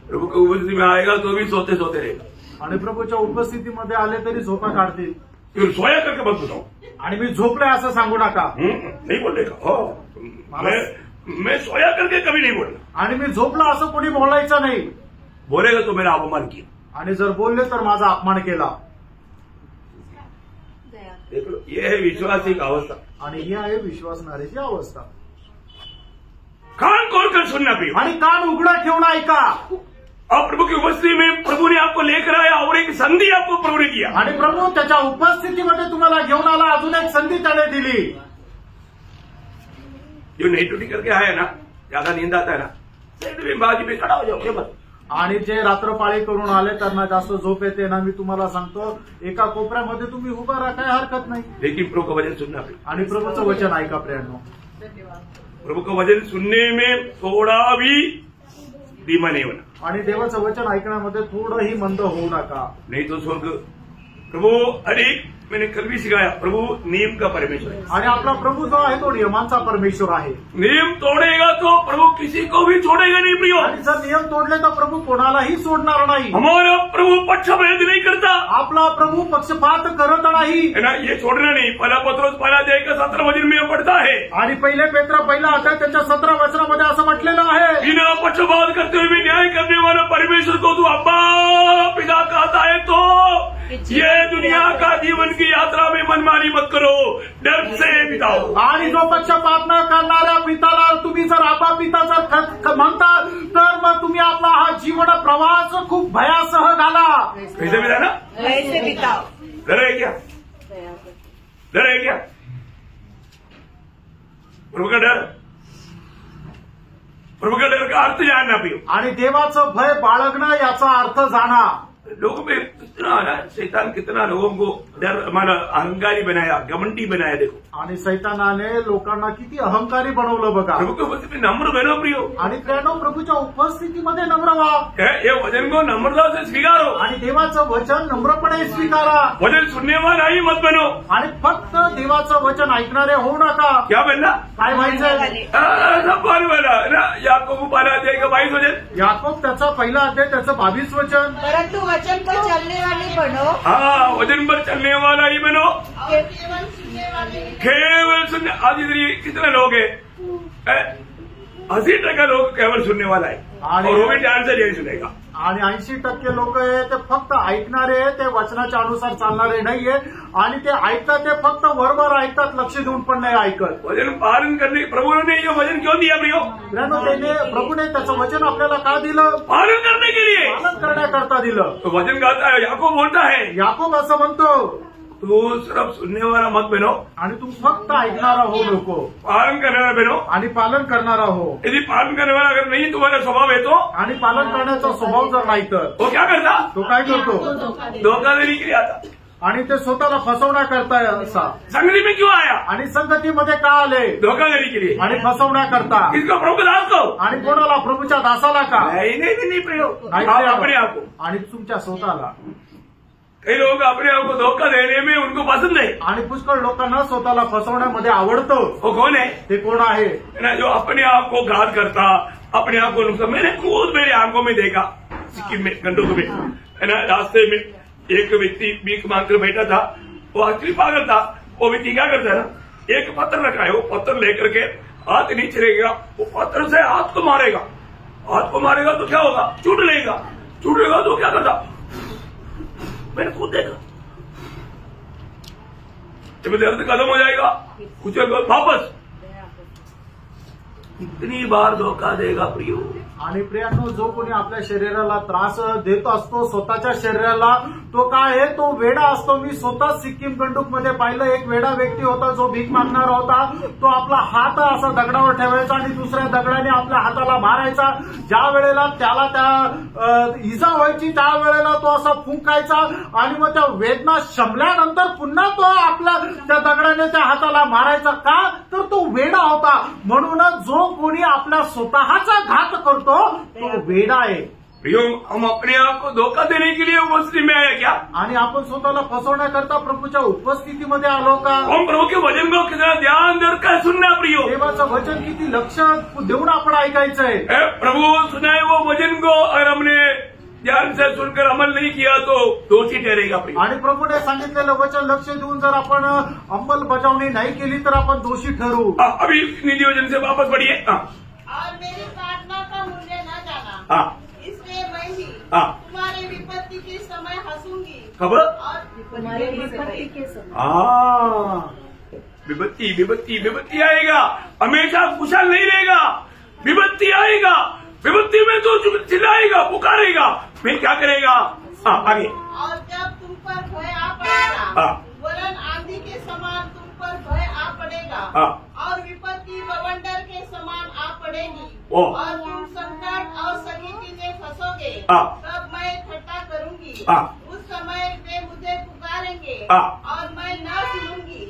प्रभु की उपस्थिति में आएगा तो भी सोते सोते रहेगा, आणि प्रभूच्या उपस्थितीमध्ये आले तरी झोपा काढतील। फिर सोया करके मत बताओ। आणि मी झोपले असं सांगू नका। नहीं बोलने का, मैं सोया करके कभी नहीं बोलना। आणि मी झोपला असं कोणी बोलायचं नाही। बोलेगा तो मेरा अपमान किया। आणि जर बोलले तर माझा अपमान केला। देख लो, ये है विश्वासी का अवस्था। आणि ही आहे विश्वासणाऱ्याची अवस्था। कान खोलकर सुनना प्रिय, आणि कान उघडा ठेवून ऐका। और प्रभु की उपस्थिति में प्रभु ने आपको लेकर आया और एक संधि आपको प्रभु ने दिया। आणि प्रभू त्याच्या उपस्थितीमध्ये तुम्हाला घेऊन आला, अजून एक संधी त्याने दिली। जो नहीं टूटी करके आया ना, ज्यादा नींद आता है ना, सेट में बाजी में खड़ा हो जाओ, ये मत। आणि जे रात्रपाळी करून आले त्यांना जास्त झोप येते ना, मी तुम्हाला सांगतो एका कोपऱ्यामध्ये तुम्ही उभा राहा, काय हरकत नाही। लेकिन प्रभु का वचन सुनना प्रिय, आणि प्रभूचं वचन ऐका प्रियांनो। प्रभु का वचन सुनने में थोड़ा भी धीमा नहीं होना। आणि देवाचं वचन ऐकण्यामध्ये थोडंही मंद होऊ नका, नहीं तो स्वर्ग। प्रभु अनेक, मैंने कल भी सिखाया, प्रभु नियम का परमेश्वर है। आणि आपला प्रभू जो आहे तो नियमांचा परमेश्वर आहे। नियम तोड़ेगा तो प्रभु किसी को भी छोड़ेगा नहीं प्रियो। आणि जर नियम तोडले तर प्रभू कोणालाही सोडणार नाही। हमारा प्रभु पक्षभेद नहीं करता, आपला प्रभू पक्षपात करत नाही। है ना, ये छोड़ना नहीं। पहला पत्रोस पहला अध्याय का 17 वचन में पढ़ता है, आणि पहिले पेत्रा पहिला अध्याय त्याच्या 17 वचनामध्ये असं म्हटलेलं आहे, बिना पक्षपात करते हुए भी न्याय करने वाला परमेश्वर को तू अब्बा पिता कहता है, तो ये दुनिया का जीवन की यात्रा में मनमानी मत करो, डर से बिताओ। आणि जो पक्षपात न करणाऱ्या पिताला तुम्ही जर आबा पिता जर म्हणता तर मग तुम्ही आपला हा जीवन प्रवास खूप भयासह घाला। कैसे बिताना? कैसे बिताओ? करे क्या? डर है क्या? प्रभु का डर, प्रभु का डर का अर्थ जानना प्रियो। आणि देवाचं भय बाळगणं याचा अर्थ जाणा। लोगों में कितना ना शैतान कितना लोगों को डर हमारा अहंकारी बनाया, घमंडी बनाया। देखो आणि सैतानाने लोकांना किती अहंकारी बनवलं बघा। प्रभु के उपस्थिति में नम्र बनो प्रियो। आणि प्रियानो प्रभूच्या उपस्थितीमध्ये नम्र व्हा। ये वचन को नम्रता से स्वीकारो आणि देवाचं वचन नम्रपणे स्वीकारा। वचन सुनने वाला ही मत बनो। आणि फक्त देवाचं वचन ऐकणारे होऊ नका। क्या बनना? काय व्हायचंय? सब वाला ना याकूब पाला अध्याय का 22 वचन, याकोब त्याचा पहिला अध्याय त्याचं 22 वचन। परंतु वचन पर चलने वाले बनो। हाँ, वचन पर चलने वाला ही बनो। और केवल सुनने वाले केवल सुनने, आज इधर कितने लोग हैं? 80% लोग केवल सुनने वाला है और वो भी ध्यान से नहीं सुनेगा। आणि 80% लोक आहे ते फक्त ऐकणारे आहे, ते वचनाच्या अनुसार चालणारे नाहीये। आणि ते ऐकतात ते फक्त वरवर ऐकतात, लक्ष देऊन पण नाही ऐकत। वचन पालन करने प्रभु ने ये वचन क्यों दिया प्रियो? प्रभूने त्याचं वचन आपल्याला का दिलं? पालन करने के लिए, पालन करण्याकरता दिलं। तो वचन कहता है, याकूब बोलता है याकोब असं म्हणतो, तू सिर्फ सुनने वाला मत बनो आणि तू फक्त ऐकणारा हो नको, पालन करने वाला बनो। आणि पालन करणारा हो। यदि पालन करने वाला अगर नहीं तुम्हारा स्वभाव है तो, आणि पालन करण्याचा स्वभाव जर नाही तर वो क्या करता? तो काय करतो? धोखा देने के लिए आता। आणि ते स्वतःला फसवण्याकरता असा। संगति में क्यों आया? आणि संगतीमध्ये का आले? धोखा देने के लिए। आणि फसवण्याकरता। किसको? प्रभु के दास को। आणि कोणाला? प्रभूच्या दासाला का? नहीं प्रयोग नाही अपने आप को। आणि तुमच्या स्वतःला। कई लोग अपने आप को धोखा देने में उनको पसंद है। आणि पुष्कळ लोकांना स्वतःला फसवण्यामध्ये आवडतं। वो कौन है? ते कोण आहे? ना जो अपने आप को घात करता, अपने आप को नुकसान। मैंने खुद मेरे आंखों में देखा सिक्किम में, गंडोक में, है ना, रास्ते में एक व्यक्ति भीख मांगकर बैठा था। वो एक्चुअली पागल था। वो व्यक्ति क्या करता है ना, एक पत्थर रखा है, वो पत्थर लेकर के हाथ नीचे रहेगा, वो पत्थर से हाथ को मारेगा। हाथ को मारेगा तो क्या होगा? चूट लेगा। चूटेगा तो क्या करता? मैंने खुद देखा। जब दर्द खत्म हो जाएगा कुछ वापस। कितनी बार धोखा देगा प्रियो? आणि प्रियांनो, जो कोणी आपल्या शरीराला त्रास देत असतो, स्वतःच्या शरीराला, तो काय आहे? तो वेडा असतो। मी स्वतः सिक्कीम गंडूकमध्ये पाहिलं, एक वेडा व्यक्ती होता जो भीक मागणारा होता। तो आपला हात असा दगडावर ठेवायचा आणि दुसऱ्या दगडाने आपल्या हाताला मारायचा। ज्या वेळेला त्याला त्या इजा व्हायची त्या वेळेला तो असा फुंकायचा आणि मग त्या वेदना शमल्यानंतर पुन्हा तो आपल्या त्या दगडाने त्या हाताला मारायचा। का? तर तो वेडा होता। म्हणूनच जो कोणी आपल्या स्वतःचा घात करतो तो वेडा आहे। प्रियो, हम अपने आप को धोखा देने के लिए उपस्थिति में आए क्या? आणि आपण स्वतःला फसवण्याकरता प्रभूच्या उपस्थितीमध्ये आलो का? हम प्रभु के वचन को कितना ध्यान देकर सुनना प्रियो? देवाचं वचन किती लक्ष देऊन आपण ऐकायचंय। प्रभु सुनाए वो वचन को अगर हमने ध्यान से सुनकर अमल नहीं किया तो दोषी ठहरेगा प्रियो। आणि प्रभूने सांगितलेलं वचन लक्ष देऊन जर आपण अंमलबजावणी नाही केली तर आपण दोषी ठरू। अभी निधि वचन से वापस बढ़िए। और मेरी प्रार्थना का मूल्य न जाना, इसलिए मैं ही तुम्हारे विपत्ति के समय हंसूंगी। खबर? और तुम्हारे विपत्ति के समय। विपत्ति विपत्ति विपत्ति आएगा, हमेशा कुशल नहीं रहेगा। विपत्ति आएगा, विपत्ति में तो चिल्लाएगा, पुकारेगा, फिर क्या करेगा? आगे। और जब तुम पर भय आ पड़ेगा, वरन आंधी के समान तुम पर भय आ पड़ेगा, और विपत्ति बवंडर के समान आ पड़ेगी, और तुम संकट और सनीति में फंसोगे, तब मैं इकट्ठा करूंगी। उस समय वे मुझे पुकारेंगे और मैं न सुनूंगी।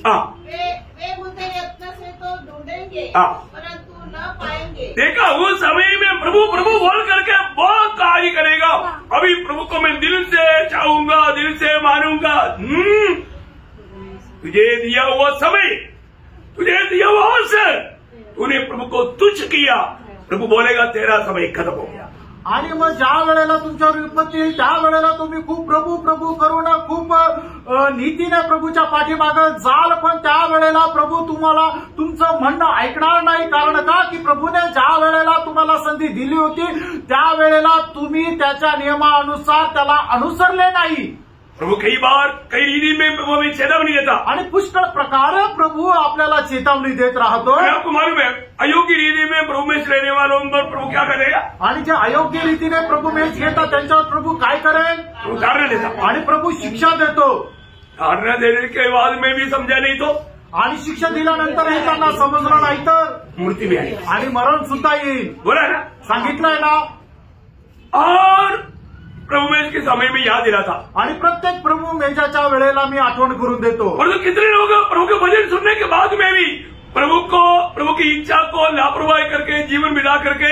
वे मुझे यत्न से तो ढूंढेंगे परंतु न पाएंगे। देखा, उस समय में प्रभु प्रभु बोल करके बहुत कार्य करेगा। अभी प्रभु को मैं दिल से चाहूंगा, दिल से मानूंगा। तुझे दिया हुआ समय, तुझे दिया हुआ अवसर, तूने प्रभु को तुच्छ किया, प्रभु बोलेगा तेरा समय खत्म हो गया। आणि मग ज्या वेळेला तुमच्यावर विपत्ती येईल त्या वेळेला तुम्ही खूप प्रभू प्रभू करून खूप नीतीने प्रभूच्या पाठीमागे जाल, पण त्या वेळेला प्रभू तुम्हाला तुमचं म्हणणं ऐकणार नाही। कारण का? की प्रभूने ज्या वेळेला तुम्हाला संधी दिली होती त्या वेळेला तुम्ही त्याच्या नियमानुसार त्याला अनुसरले नाही। प्रभु कई बार कई रीति में प्रभु हमें चेतावनी देता। आणि पुष्कळ प्रकारे प्रभू आपल्याला चेतावणी देत राहतो। आपको मालूम है, अयोग्य रीति में प्रभु में रहने वालों पर प्रभु क्या करेगा? आणि जे अयोग्य रीतीने प्रभू मेच घेतात त्यांच्यावर प्रभू काय करेल? उदाहरण देता। आणि प्रभू शिक्षा देतो। आज्ञा देने के बाद में भी समझा नहीं तो आणि शिक्षा दिल्यानंतरही त्यांना समजलं नाही तर मृत्यु भी आएगी। आणि मरण सुद्धा येईल. बोला ना। सांगितलंय ना. और प्रभु मेज के समय में याद दिला था आणि प्रत्येक प्रभू मेजाच्या वेळेला मी आठवण करून देतो. और तो कितने लोग प्रभु के वचन सुनने के बाद में भी प्रभु की इच्छा को लापरवाही करके जीवन बिता करके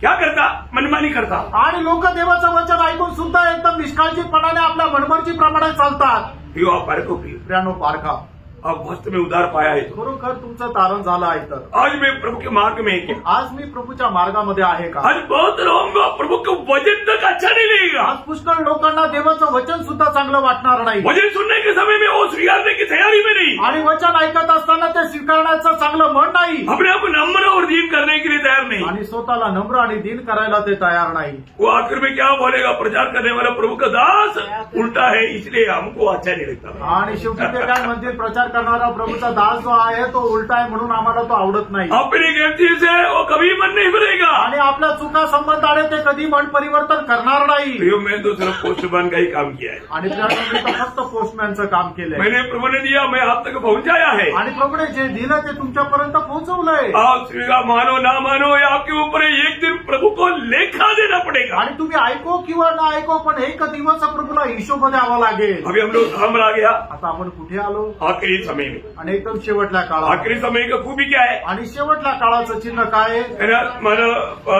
क्या करता, मनमानी करता. आणि लोक देवाचं वचन ऐकून सुद्धा एकदम निष्काळजीपणाने आपल्या मनमर्जीप्रमाणे चालतात. प्रियो आप पारखो प्रियो, प्रियानो पारखा, अब वस्त में उद्धार पाया है तो खरोखर तुमचं तारण झालं आहे तर आज मैं प्रभु के मार्ग में क्या, आज मी प्रभूच्या मार्गामध्ये आहे का. आज बहुत लोगों को प्रभु के वचन तक अच्छा नहीं लगेगा. आज पुष्कळ लोकांना देवाचं वचन सुद्धा चांगलं वाटणार नाही. वचन सुनने के समय में वो स्वीकारने की तैयारी में नहीं, आणि वचन ऐकत असताना ते स्वीकारण्याचं चांगलं मन नाही. अपने आप को नम्र और दीन करने के लिए तैयार नहीं. आणि स्वतःला नम्र आणि दीन करायला ते तयार नाही. वो आखिर में क्या बोलेगा, प्रचार करने वाला प्रभु का दास उल्टा है इसलिए हमको अच्छा नहीं लगता. आणि शेवटी ते काय म्हणतील, प्रचार करणारा प्रभूचा दास जो आहे तो उलटा आहे म्हणून आम्हाला तो आवडत नाही. अपनी गलती से वो कभी मन नहीं भरेगा. आणि आपल्या चुका संबंधाने ते कधी मन परिवर्तन करणार नाही. प्रियो मैं तो सिर्फ पोस्टमैन का ही काम किया है. आणि त्यासाठी तर फक्त पोस्टमॅनचं काम केलंय. मैंने प्रभु ने दिया, मैं आप तक पहुंचाया है. आणि प्रभूने जे दिलं ते तुमच्यापर्यंत पोहोचवलंय. आप स्वीकार मानो ना मानो या आपके ऊपर एक दिन प्रभु को लेखा देना पड़ेगा. आणि तुम्ही ऐको किंवा ना ऐको पण एक दिवस प्रभूला हिशोब द्यावा लागेल. अभी हम लोग धाम आ गया आता आपण कुठे आलो, आखिरी समय में. आणि एकदम शेवटल्या काळात. आखिरी समय का खूबी क्या है, आणि शेवटल्या काळाचं चिन्ह काय आहे. मानो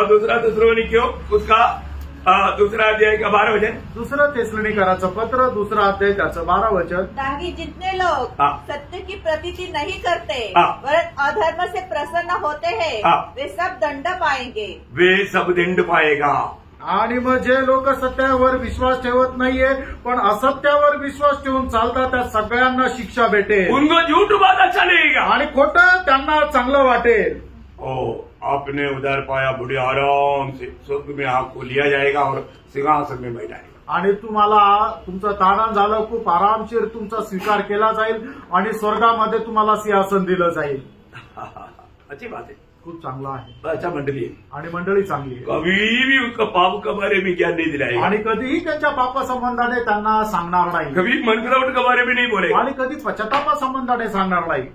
दूसरा तेसलोनिकियों उसका दूसरा अध्याय का 12 वचन. दुसरं तेसलोनिकराचं पत्र, दुसरा अध्याय त्याचं 12 वचन. ताकि जितने लोग हाँ। सत्य की प्रतीति नहीं करते हाँ। वरन अधर्म से प्रसन्न होते हैं हाँ। वे सब दंड पाएंगे. वे सब दंड पाएगा. आणि मग जे लोक सत्यावर विश्वास ठेवत नाहीये पण असत्यावर विश्वास ठेवून चालतात त्या सगळ्यांना शिक्षा भेटेल. उनको झूठ बात अच्छा लगेगा आणि खोटं त्यांना चांगलं वाटेल. ओ आपने उधार पाया, बुढ़े आराम से स्वर्ग में आपको लिया जाएगा और सिंहासन में बैठाएगा. आणि तुम्हाला तुमचं तारण झालं, खूप आरामशीर तुमचा स्वीकार केला जाईल आणि स्वर्गामध्ये तुम्हाला सिंहासन दिलं जाईल. अच्छी बात है, खूप चांगला आहे. अच्छा मंडली है. आणि मंडळी चांगली आहे. कभी भी उसका पाप के बारे में ज्ञान नहीं दिलाएगा. आणि कधीही त्यांच्या पापासंबंधाने त्यांना सांगणार नाही. कभी मन फिरावट के बारे में नहीं बोलेगा. आणि कधी पश्चातापासंबंधाने सांगणार नाही.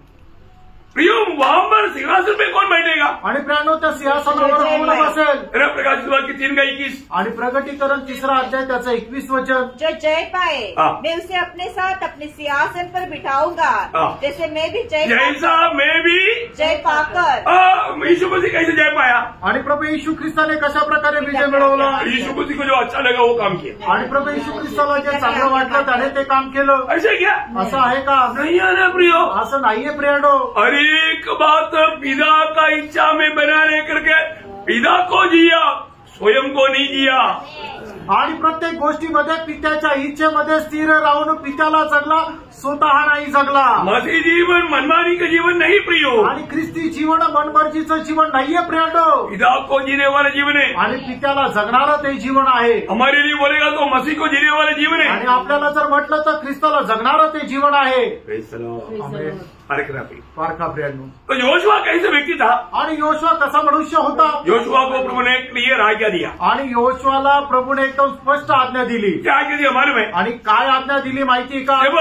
प्रियो वहां पर सिंहासन पे कौन बैठेगा. आणि प्राणो त्या सिंहासनावर कोण बसेल. प्रकाशित वाक्य 3:21. आणि प्रगटीकरण 3रा अध्याय त्याचं 21 वचन. जो जय पाए हाँ। मैं उसे अपने साथ अपने सिंहासन पर बिठाऊंगा हाँ। जैसे मैं भी जैसा मैं भी जय पाकर. यीशु मसीह कैसे जय पाया. आणि प्रभू येशू ख्रिस्ताने कशा प्रकारे विजय मिळवला. यीशु मसीह को जो अच्छा लगा वो काम किया. आणि प्रभू येशू ख्रिस्ताला जे चांगलं वाटलं त्याने ते काम केलं. ऐसे क्या असं आहे का. नहीं है ना प्रियो. असं नाहीये प्रियानो. हर एक बात पिता का इच्छा में बनाने करके पिता को जिया, स्वयं को नहीं जिया. आणि प्रत्येक गोष्टीमध्ये पित्याच्या इच्छेमध्ये स्थिर राहून पित्याला जगला, स्वतः नाही जगला. मसीह जीवन मनमानी का जीवन नहीं प्रियो. आणि ख्रिस्ती जीवन मनमर्जीचं जीवन नाहीये प्रियानो. पिता को जीने वाला जीवन है. आणि पित्याला जगणारं ते जीवन आहे. हमारे लिए बोलेगा तो मसीह को जीने वाला जीवन है. आणि आपल्याला जर म्हटलं तर ख्रिस्ताला जगणारं ते जीवन आहे. Praise पारखा प्रियांनो. तो योशुआ कैसे व्यक्ति था. आणि योशुआ कसा मनुष्य होता. योशुआ को प्रभु ने क्लियर आज्ञा दिया. आणि योशुआला प्रभूने एकदम स्पष्ट आज्ञा दिली. क्या आज्ञा दिया मालूम है. आणि काय आज्ञा दिली माहिती का. जब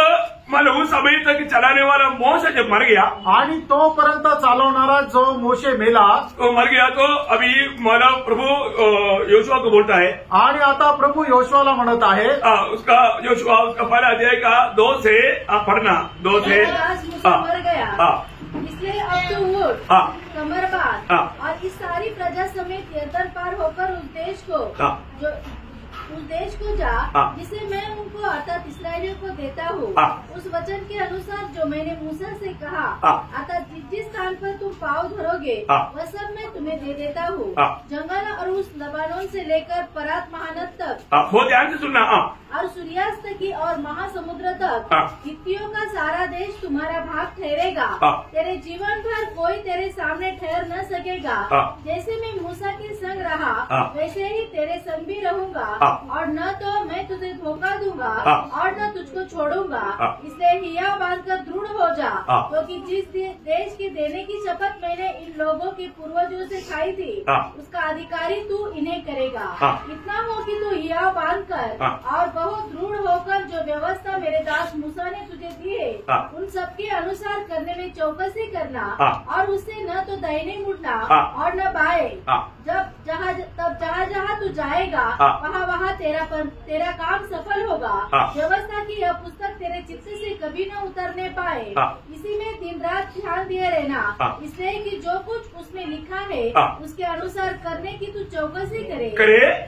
मतलब उस समय तक चलाने वाला मोशे जब मर गया, आणि तोपर्यंत चालवणारा जो मोशे मेला, तो मर गया तो अभी मतलब प्रभु योशुआ को बोलता है. आणि आता प्रभू योशुआला म्हणत आहे. उसका योशुआ उसका पहला अध्याय का 2 से पढ़ना 2 से. मर गया इसलिए अब तू उठ, कमर बांध और इस सारी प्रजा समेत यरदन पार होकर उस देश को जा जिसे मैं उनको अर्थात इस्राएलियों को देता हूँ. उस वचन के अनुसार जो मैंने मूसा से कहा, अर्थात जिस स्थान पर तुम पाँव धरोगे वह सब मैं तुम्हें दे देता हूँ. जंगल और उस लबानोन से लेकर परात महानद तक, बहुत ध्यान से सुनना, और सूर्यास्त की और महासमुद्र तक हित्तियों का सारा देश तुम्हारा भाग ठहरेगा. तेरे जीवन भर कोई तेरे सामने ठहर न सकेगा. जैसे मैं मूसा के संग रहा वैसे ही तेरे संग भी रहूंगा. और न तो मैं तुझे धोखा दूंगा और न तुझको छोड़ूंगा. इसलिए हिया बांधकर दृढ़ हो जा, क्योंकि जिस देश की देने की शपथ मैंने इन लोगों के पूर्वजों से खाई थी उसका अधिकारी तू इन्हें करेगा. इतना हो कि तू हिया बांधकर और बहुत दृढ़ होकर जो व्यवस्था मेरे मेरे दास मूसा ने तुझे दिए उन सबके अनुसार करने में चौकसी करना और उससे न तो दाहिने मुड़ना और न बाएं। तब जहाँ तू जाएगा वहाँ तेरा काम सफल होगा। व्यवस्था की यह पुस्तक तेरे चित्त से कभी न उतरने पाए। इसी में दिन रात ध्यान दिए रहना, इसलिए कि जो कुछ उसमें लिखा है उसके अनुसार करने की तू चौकसी करे,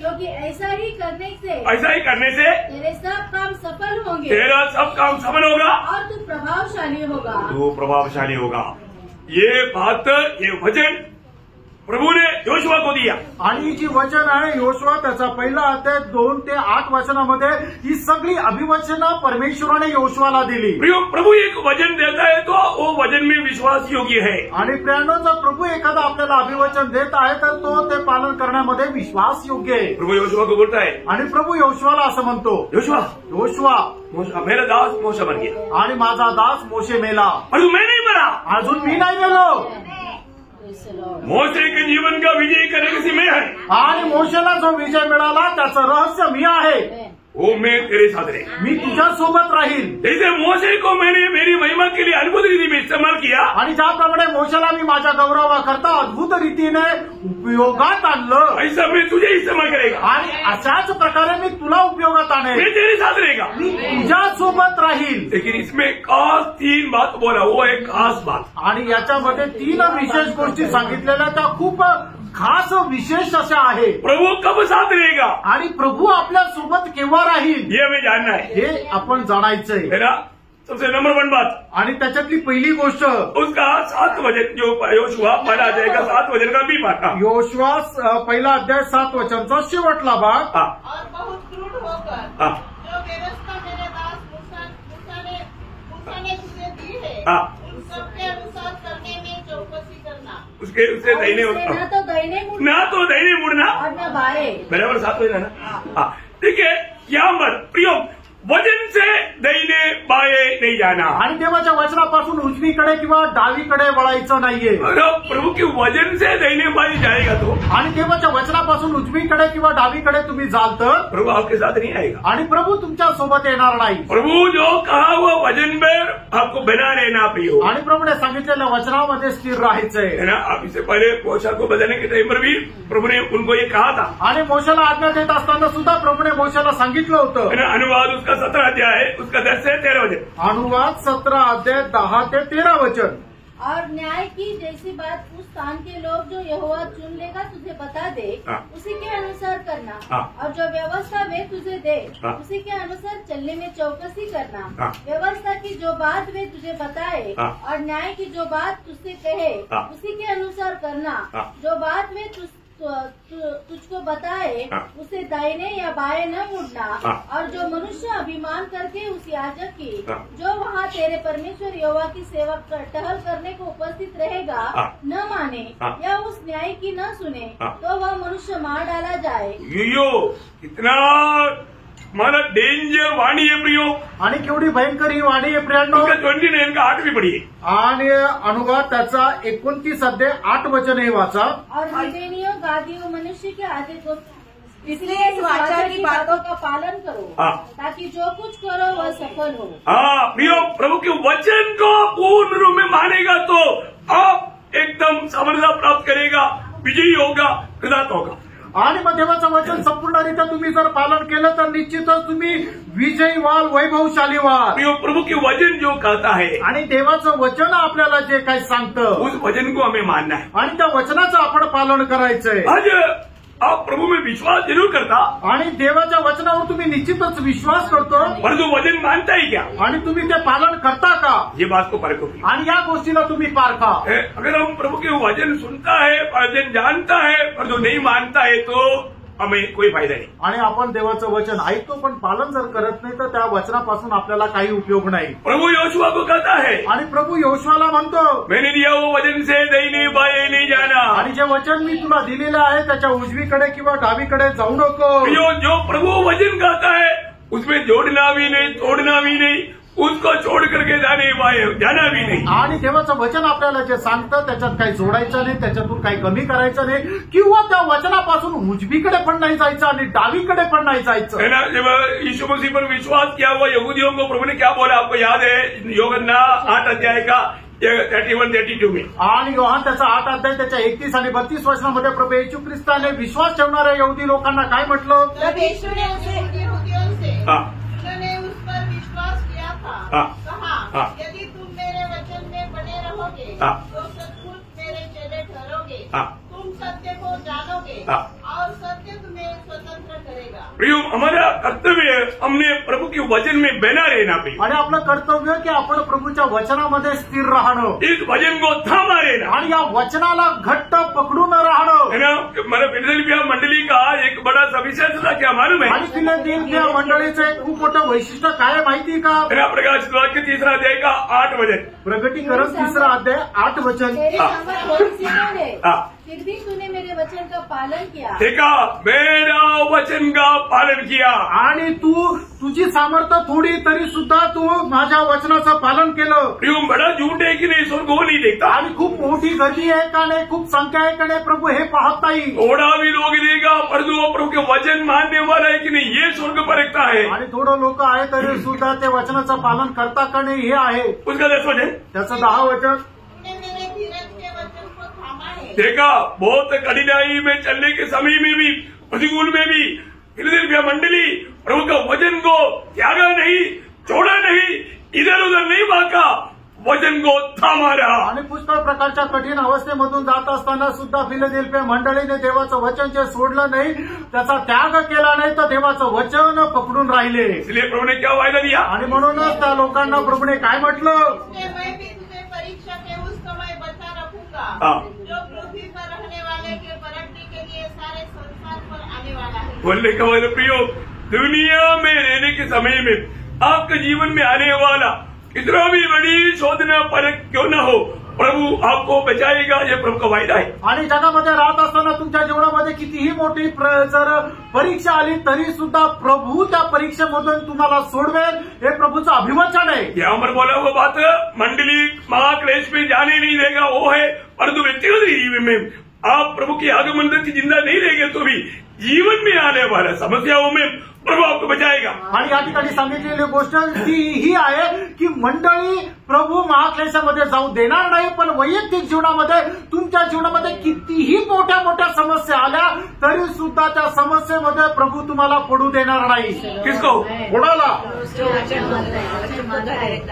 क्योंकि ऐसा ही करने से तेरे सब काम सफल होंगे। तेरा सब काम सफल होगा और तू प्रभावशाली होगा। ये बात, ये वचन प्रभू ने योशुआ को दिया। आणि जी वचन आहे योशुआ त्याचा पहिला अध्याय 2 ते 8 वचनामध्ये ही सगळी अभिवचनं परमेश्वराने योशुआला दिली। प्रभू एक वचन देता है तो वो वचन में विश्वास योग्य है। आणि प्रियानो, जर प्रभू एखादा आपल्याला अभिवचन देत आहे तर तो ते पालन करण्यामध्ये विश्वास योग्य आहे। प्रभू योशुआ को बोलता है आणि प्रभू योशुआला असं म्हणतो, योशुआ मेरा दास मोशे मर गया आणि माझा दास मोशे मेला, परंतु मैं नहीं मरा, अजून मी नाही गेलो। मोशे के जीवन का विजय करने में है आणि मोशेला जो विजय मिळाला त्याचं रहस्य मी आहे। वो मैं तेरे साथ रहे, मी तुझ्या सोबत राहील। जैसे मोशे को मैंने मेरी महिमा के लिए अद्भुत रीति में इस्तेमाल किया, आणि ज्याप्रमाणे मोशेला मी माझ्या गौरवाकरता अद्भुत रीतीने उपयोगात आणलं, ऐसा मैं तुझे इस्तेमाल करेगा आणि अशाच प्रकारे मी तुला उपयोगात आणेल। मैं तेरे साथ रहेगा, मी तुझ्या सोबत राहील। लेकिन इसमें खास 3 बात बोला, वो एक खास बात। आणि याच्यामध्ये 3 विशेष गोष्टी सांगितलेल्या त्या खूप खास विशेष अशा आहे। प्रभू कब साथ रहेगा आणि प्रभू आपल्या सोबत केव्हा राहील ये हमें जानना है, हे आपण जाणायचंय। है ना। सबसे नंबर 1 बात, आणि त्याच्यातली पहिली गोष्ट उसका 7 वचन जो योशुआ पहिला अध्याय का 7 वचन का भी बात, योशुआ पहिला अध्याय 7 वचनचा शेवटला भाग। और बहुत क्रूर होकर जो व्यवस्था मेरे दास मूसा ने तुझे दी है उन सबके अनुसार करने में चौकसी करना। उससे दाहिने ना तो दाहिने मुड़ना और न बाएं। बराबर 7 वचन ना। ठीक है, यहाँ पर प्रियो वचन से दाहिने बाएं नहीं जाना, आणि देवाच्या वचनापासून उजवीकडे किंवा डावीकडे वळायचं नाहीये। प्रभू के वचन से दाहिने बाएं जाएगा तो, आणि देवाच्या वचनापासून उजवीकडे किंवा डावीकडे तुम्ही जाल तर प्रभू आपके साथ नहीं आएगा, आणि प्रभू तुमच्या सोबत येणार नाही। प्रभू जो कहा हुआ वचन पर आपको बना रहना प्रियो, आणि प्रभूने सांगितलेल्या वचनामध्ये स्थिर राहायचंय, है ना। अब इससे पहले मोशे को बदलने के टाइम पर भी प्रभु ने उनको ये कहा था, आणि मोशेला आज्ञा देत असताना सुद्धा प्रभूने मोशेला सांगितलं होतं, है ना। अनुवाद उसका 17 अध्याय है, उसका 10 से 13 वचन। अनुवाद 17 अध्याय 10 ते 13 वचन। और न्याय की जैसी बात उस स्थान के लोग जो यहोवा चुन लेगा तुझे बता दे, उसी के अनुसार करना। और जो व्यवस्था वे तुझे दे उसी के अनुसार चलने में चौकसी करना। व्यवस्था की जो बात वे तुझे बताए और न्याय की जो बात तुझसे कहे उसी के अनुसार करना। जो बात वे तुझको बताए उसे दाहिने या बाएं न मुड़ना। और जो मनुष्य अभिमान करके उस याजक की जो वहाँ तेरे परमेश्वर यहोवा की सेवा टहल करने को उपस्थित रहेगा न माने या उस न्याय की न सुने तो वह मनुष्य मार डाला जाए। यो कितना मला डेंजर वाणी है प्रियो, आणि केवढी भयंकर ही वाणी आहे प्रियांनो। 29 का 8 भी पढ़िए, आणि अनुवाद त्याचा 29 अध्याय 8 वचन हे वाचा। और विवेनियों गादियों मनुष्य के आदि को इसलिए इस वाचा की बातों का पालन करो ताकि जो कुछ करो वह सफल हो। हाँ प्रियो, प्रभु के वचन को पूर्ण रूप में मानेगा तो आप एकदम सफलता प्राप्त करेगा, विजयी होगा, कृतार्थ होगा। आणि मग देवाचं वचन संपूर्णरित्या तुम्ही जर पालन केलं तर निश्चितच तुम्ही विजयी व्हाल, वैभवशाली व्हाल। प्रभु के वचन जो कहता है आणि देवाचं वचन आपल्याला जे काही सांगतं उस वचन को हमें मानना है आणि त्या वचनाचं आपण पालन करायचंय। आज आप प्रभु में विश्वास जरूर करता आणि देवाच्या वचनावर तुम्ही निश्चितच विश्वास करतो, परंतु वचन मानता ही क्या आणि तुम्ही ते पालन करता का ये बात को परखो। आणि या गोष्टीला तुम्ही पारखा। अगर हम प्रभु के वचन सुनता है, वचन जानता है, पर जो नहीं मानता है तो हमें कोई फायदा नहीं। आणि आपण देवाचं वचन ऐकतो पण पालन जर करत नाही तर त्या वचनापासून आपल्याला काही उपयोग नाही। प्रभु योशुआ को कहता है आणि प्रभू योशुआला म्हणतो, मैंने दिया वो वचन से दाहिने बाएं नहीं जाना। आणि जे वचन मी तुला दिलेलं आहे त्याच्या उजवीकडे किंवा डावीकडे जाऊ नको। जो प्रभु वचन कहता है उसमें जोड़ना भी नहीं, तोड़ना भी नहीं, उसको छोड़ करके जाना भी नहीं। आणि देवाचं वचन आपल्याला जे सांगतं त्याच्यात काही जोडायचं नाही, त्याच्यातून काही कमी करायचं नाही किंवा त्या वचनापासून उजवीकडे पण नाही जायचं आणि डावीकडे पण नहीं जायचं। है ना, जब यीशु मसीह पर विश्वास किया हुआ यहूदियों को प्रभु ने क्या बोला, आपको याद है यूहन्ना 8 अध्याय का 31-32 में। आणि योहान त्याचा 8 अध्याय त्याच्या 31 आणि 32 वचनामध्ये प्रभू येशू ख्रिस्ताने विश्वास ठेवणाऱ्या यहूदी लोकांना काय म्हटलं? तब यीशु ने यहूदियों से जिन्होंने उस पर विश्वास किया था कहा, यदि तुम मेरे वचन में बने रहोगे तो सचमुच मेरे चेले ठहरोगे, तुम सत्य को जानोगे और सत्य तुम्हें स्वतंत्र करेगा। प्रियो, हमारा कर्तव्य हमने प्रभु के वचन में बना रहना भी, आणि आपलं कर्तव्य की आपण प्रभूच्या वचनामध्ये स्थिर राहणं, इस वचन को थामा रहना आणि या वचनाला घट्ट पकडून राहणं। है ना। मेरा फिलाडेल्फिया मंडली का एक बड़ा सा विशेष था, क्या मालूम है? आणि फिलाडेल्फिया मंडळीचं एक खूप मोठं वैशिष्ट्य काय आहे माहिती का? है ना, प्रकाशित वाक्य 3 अध्याय का 8 वचन, प्रगटीकरण 3 अध्याय 8 वचन। तेरे सामने थोड़ी सी है, फिर भी तूने मेरे वचन का पालन किया। देखा, मेरा वचन का पालन किया। आणि तुझी सामर्थ्य थोडी तरी सुद्धा तू माझ्या वचनाचं पालन केलं। प्रियो, बड़ा झूठ है कि नहीं, स्वर्ग वो नहीं देखता। आणि खूप मोठी गर्दी आहे का नाही, खूप संख्या आहे का नाही, प्रभू हे पाहत नाही। थोड़ा भी लोग देगा, परंतु वो प्रभु के वचन मानने वाला है कि नहीं, ये स्वर्ग परखता है। आणि थोडं लोक आहे तरी सुद्धा ते वचनाचं पालन करता का नाही हे आहे। उसका 10 वचन, त्याचं 10 वचन। तुमने मेरे धीरज के वचन को थामा है। देखा, बहुत कठिनाई में चलने के समय में भी, प्रतिकूल में भी फिलाडेल्फिया मंडली प्रभु का वचन को त्यागा नहीं, छोड़ा नहीं, इधर उधर नहीं भागा, वचन को थामा रहा। आणि पुष्कळ प्रकारच्या कठीण अवस्थेमधून जात असताना सुद्धा फिलाडेल्फिया मंडळीने देवाचं वचन जे सोडलं नाही, त्याचा त्याग केला नाही, तर देवाचं वचन पकडून राहिले। इसलिए प्रभु ने क्या वायदा दिया? आणि म्हणूनच त्या लोकांना प्रभूने काय म्हटलं? मैं भी तुझे परीक्षा के उस समय बचा रखूंगा जो पृथ्वी पर रहने वाले के परखने के लिए सारे संसार पर आने वाला है। बोलने का मतलब प्रियो, दुनिया में रहने के समय में आपके जीवन में आने वाला कितना भी बड़ी शोधना परख क्यों न हो, प्रभु आपको बचाएगा, ये प्रभु का वायदा है। आणि जगामध्ये राहत असताना तुमच्या जीवनामध्ये कितीही मोठी जर परीक्षा आली तरी सुद्धा प्रभू त्या परीक्षेमधून तुम्हाला सोडवेल, हे प्रभूचं अभिवचन आहे। यहाँ पर बोला हुआ बात, मंडली महाक्लेश में जाने नहीं देगा वो है, परंतु व्यक्तिगत जीवन में आप प्रभु के आगमन तक जिंदा नहीं रहेंगे तो भी जीवन में आने वाला समस्याओं में प्रभु आपको बचाएगा। आणि या ठिकाणी सांगितलेली गोष्ट ही आहे की मंडळी प्रभू महाक्लेशामध्ये जाऊ देणार नाही, पण वैयक्तिक जीवनामध्ये तुमच्या जीवनामध्ये कितीही मोठ्या मोठ्या समस्या आल्या तरी सुद्धा त्या समस्येमध्ये प्रभू तुम्हाला पडू देणार नाही। किसको? कोणाला?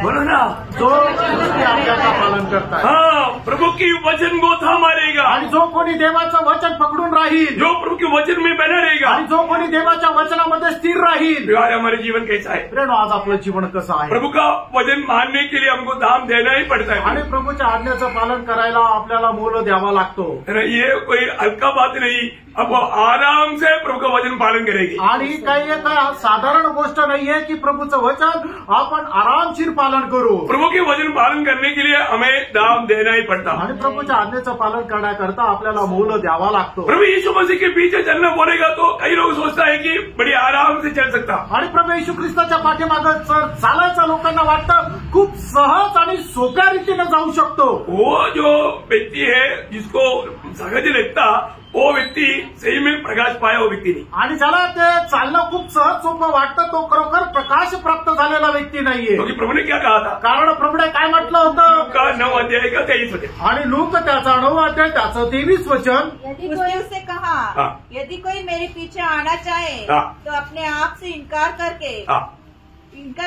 बोलो ना, जो आज्ञाचं पालन करताय। हाँ, प्रभु की वचन को थामा रहेगा, आणि जो कोणी देवाचं वचन पकडून राहील, जो प्रभु के वचन में बना रहेगा, आणि जो कोणी देवाच्या वचनामध्ये स्थिर राहील। यार, हमारे जीवन कैसा है? प्रेरणा, आज आपलं जीवन कसं आहे? प्रभु का वचन मानने के लिए हमको दाम देना ही पड़ता है। आणि प्रभूच्या आज्ञाचं पालन करायला आपल्याला मोल द्यावा लागतो। ये कोई हल्का बात नहीं, अब वो आराम से प्रभु का वचन पालन करेगी। आणि काही एक साधारण गोष्ट नाहीये की प्रभूचं वचन आपण आरामशीर पालन करू। प्रभु के वचन पालन करने के लिए हमें दाम देना ही पड़ता। आणि प्रभूच्या आज्ञेचं पालन करण्याकरता आपल्याला मोल द्यावा लागतो। प्रभु यीशु मसीह के पीछे चलना बोलेगा तो कई लोग सोचता है कि बड़ी आराम से चल सकता। आणि प्रभू येशू ख्रिस्ताच्या पाठीमागं चालायचं लोकांना वाटतं खूप सहज आणि सोप्या रीतीने जाऊ शकतो। वो जो व्यक्ति है जिसको सहज लगता, वो व्यक्ति सही में प्रकाश पाया वो व्यक्ति नहीं। आणि ज्याला ते चालणं खूप सहज सोपं वाटतं तो खरोखर प्रकाश प्राप्त झालेला व्यक्ती नाहीये। क्योंकि प्रभु ने क्या कहा था? कारण प्रभूने काय म्हटलं होतं? का 9 अध्याय का 23 वचन, आणि लूक त्याचा 9 अध्याय त्याचं 23 वचन। उसने उससे कहा, यदि कोई मेरे पीछे आना चाहे तो अपने आप से इनकार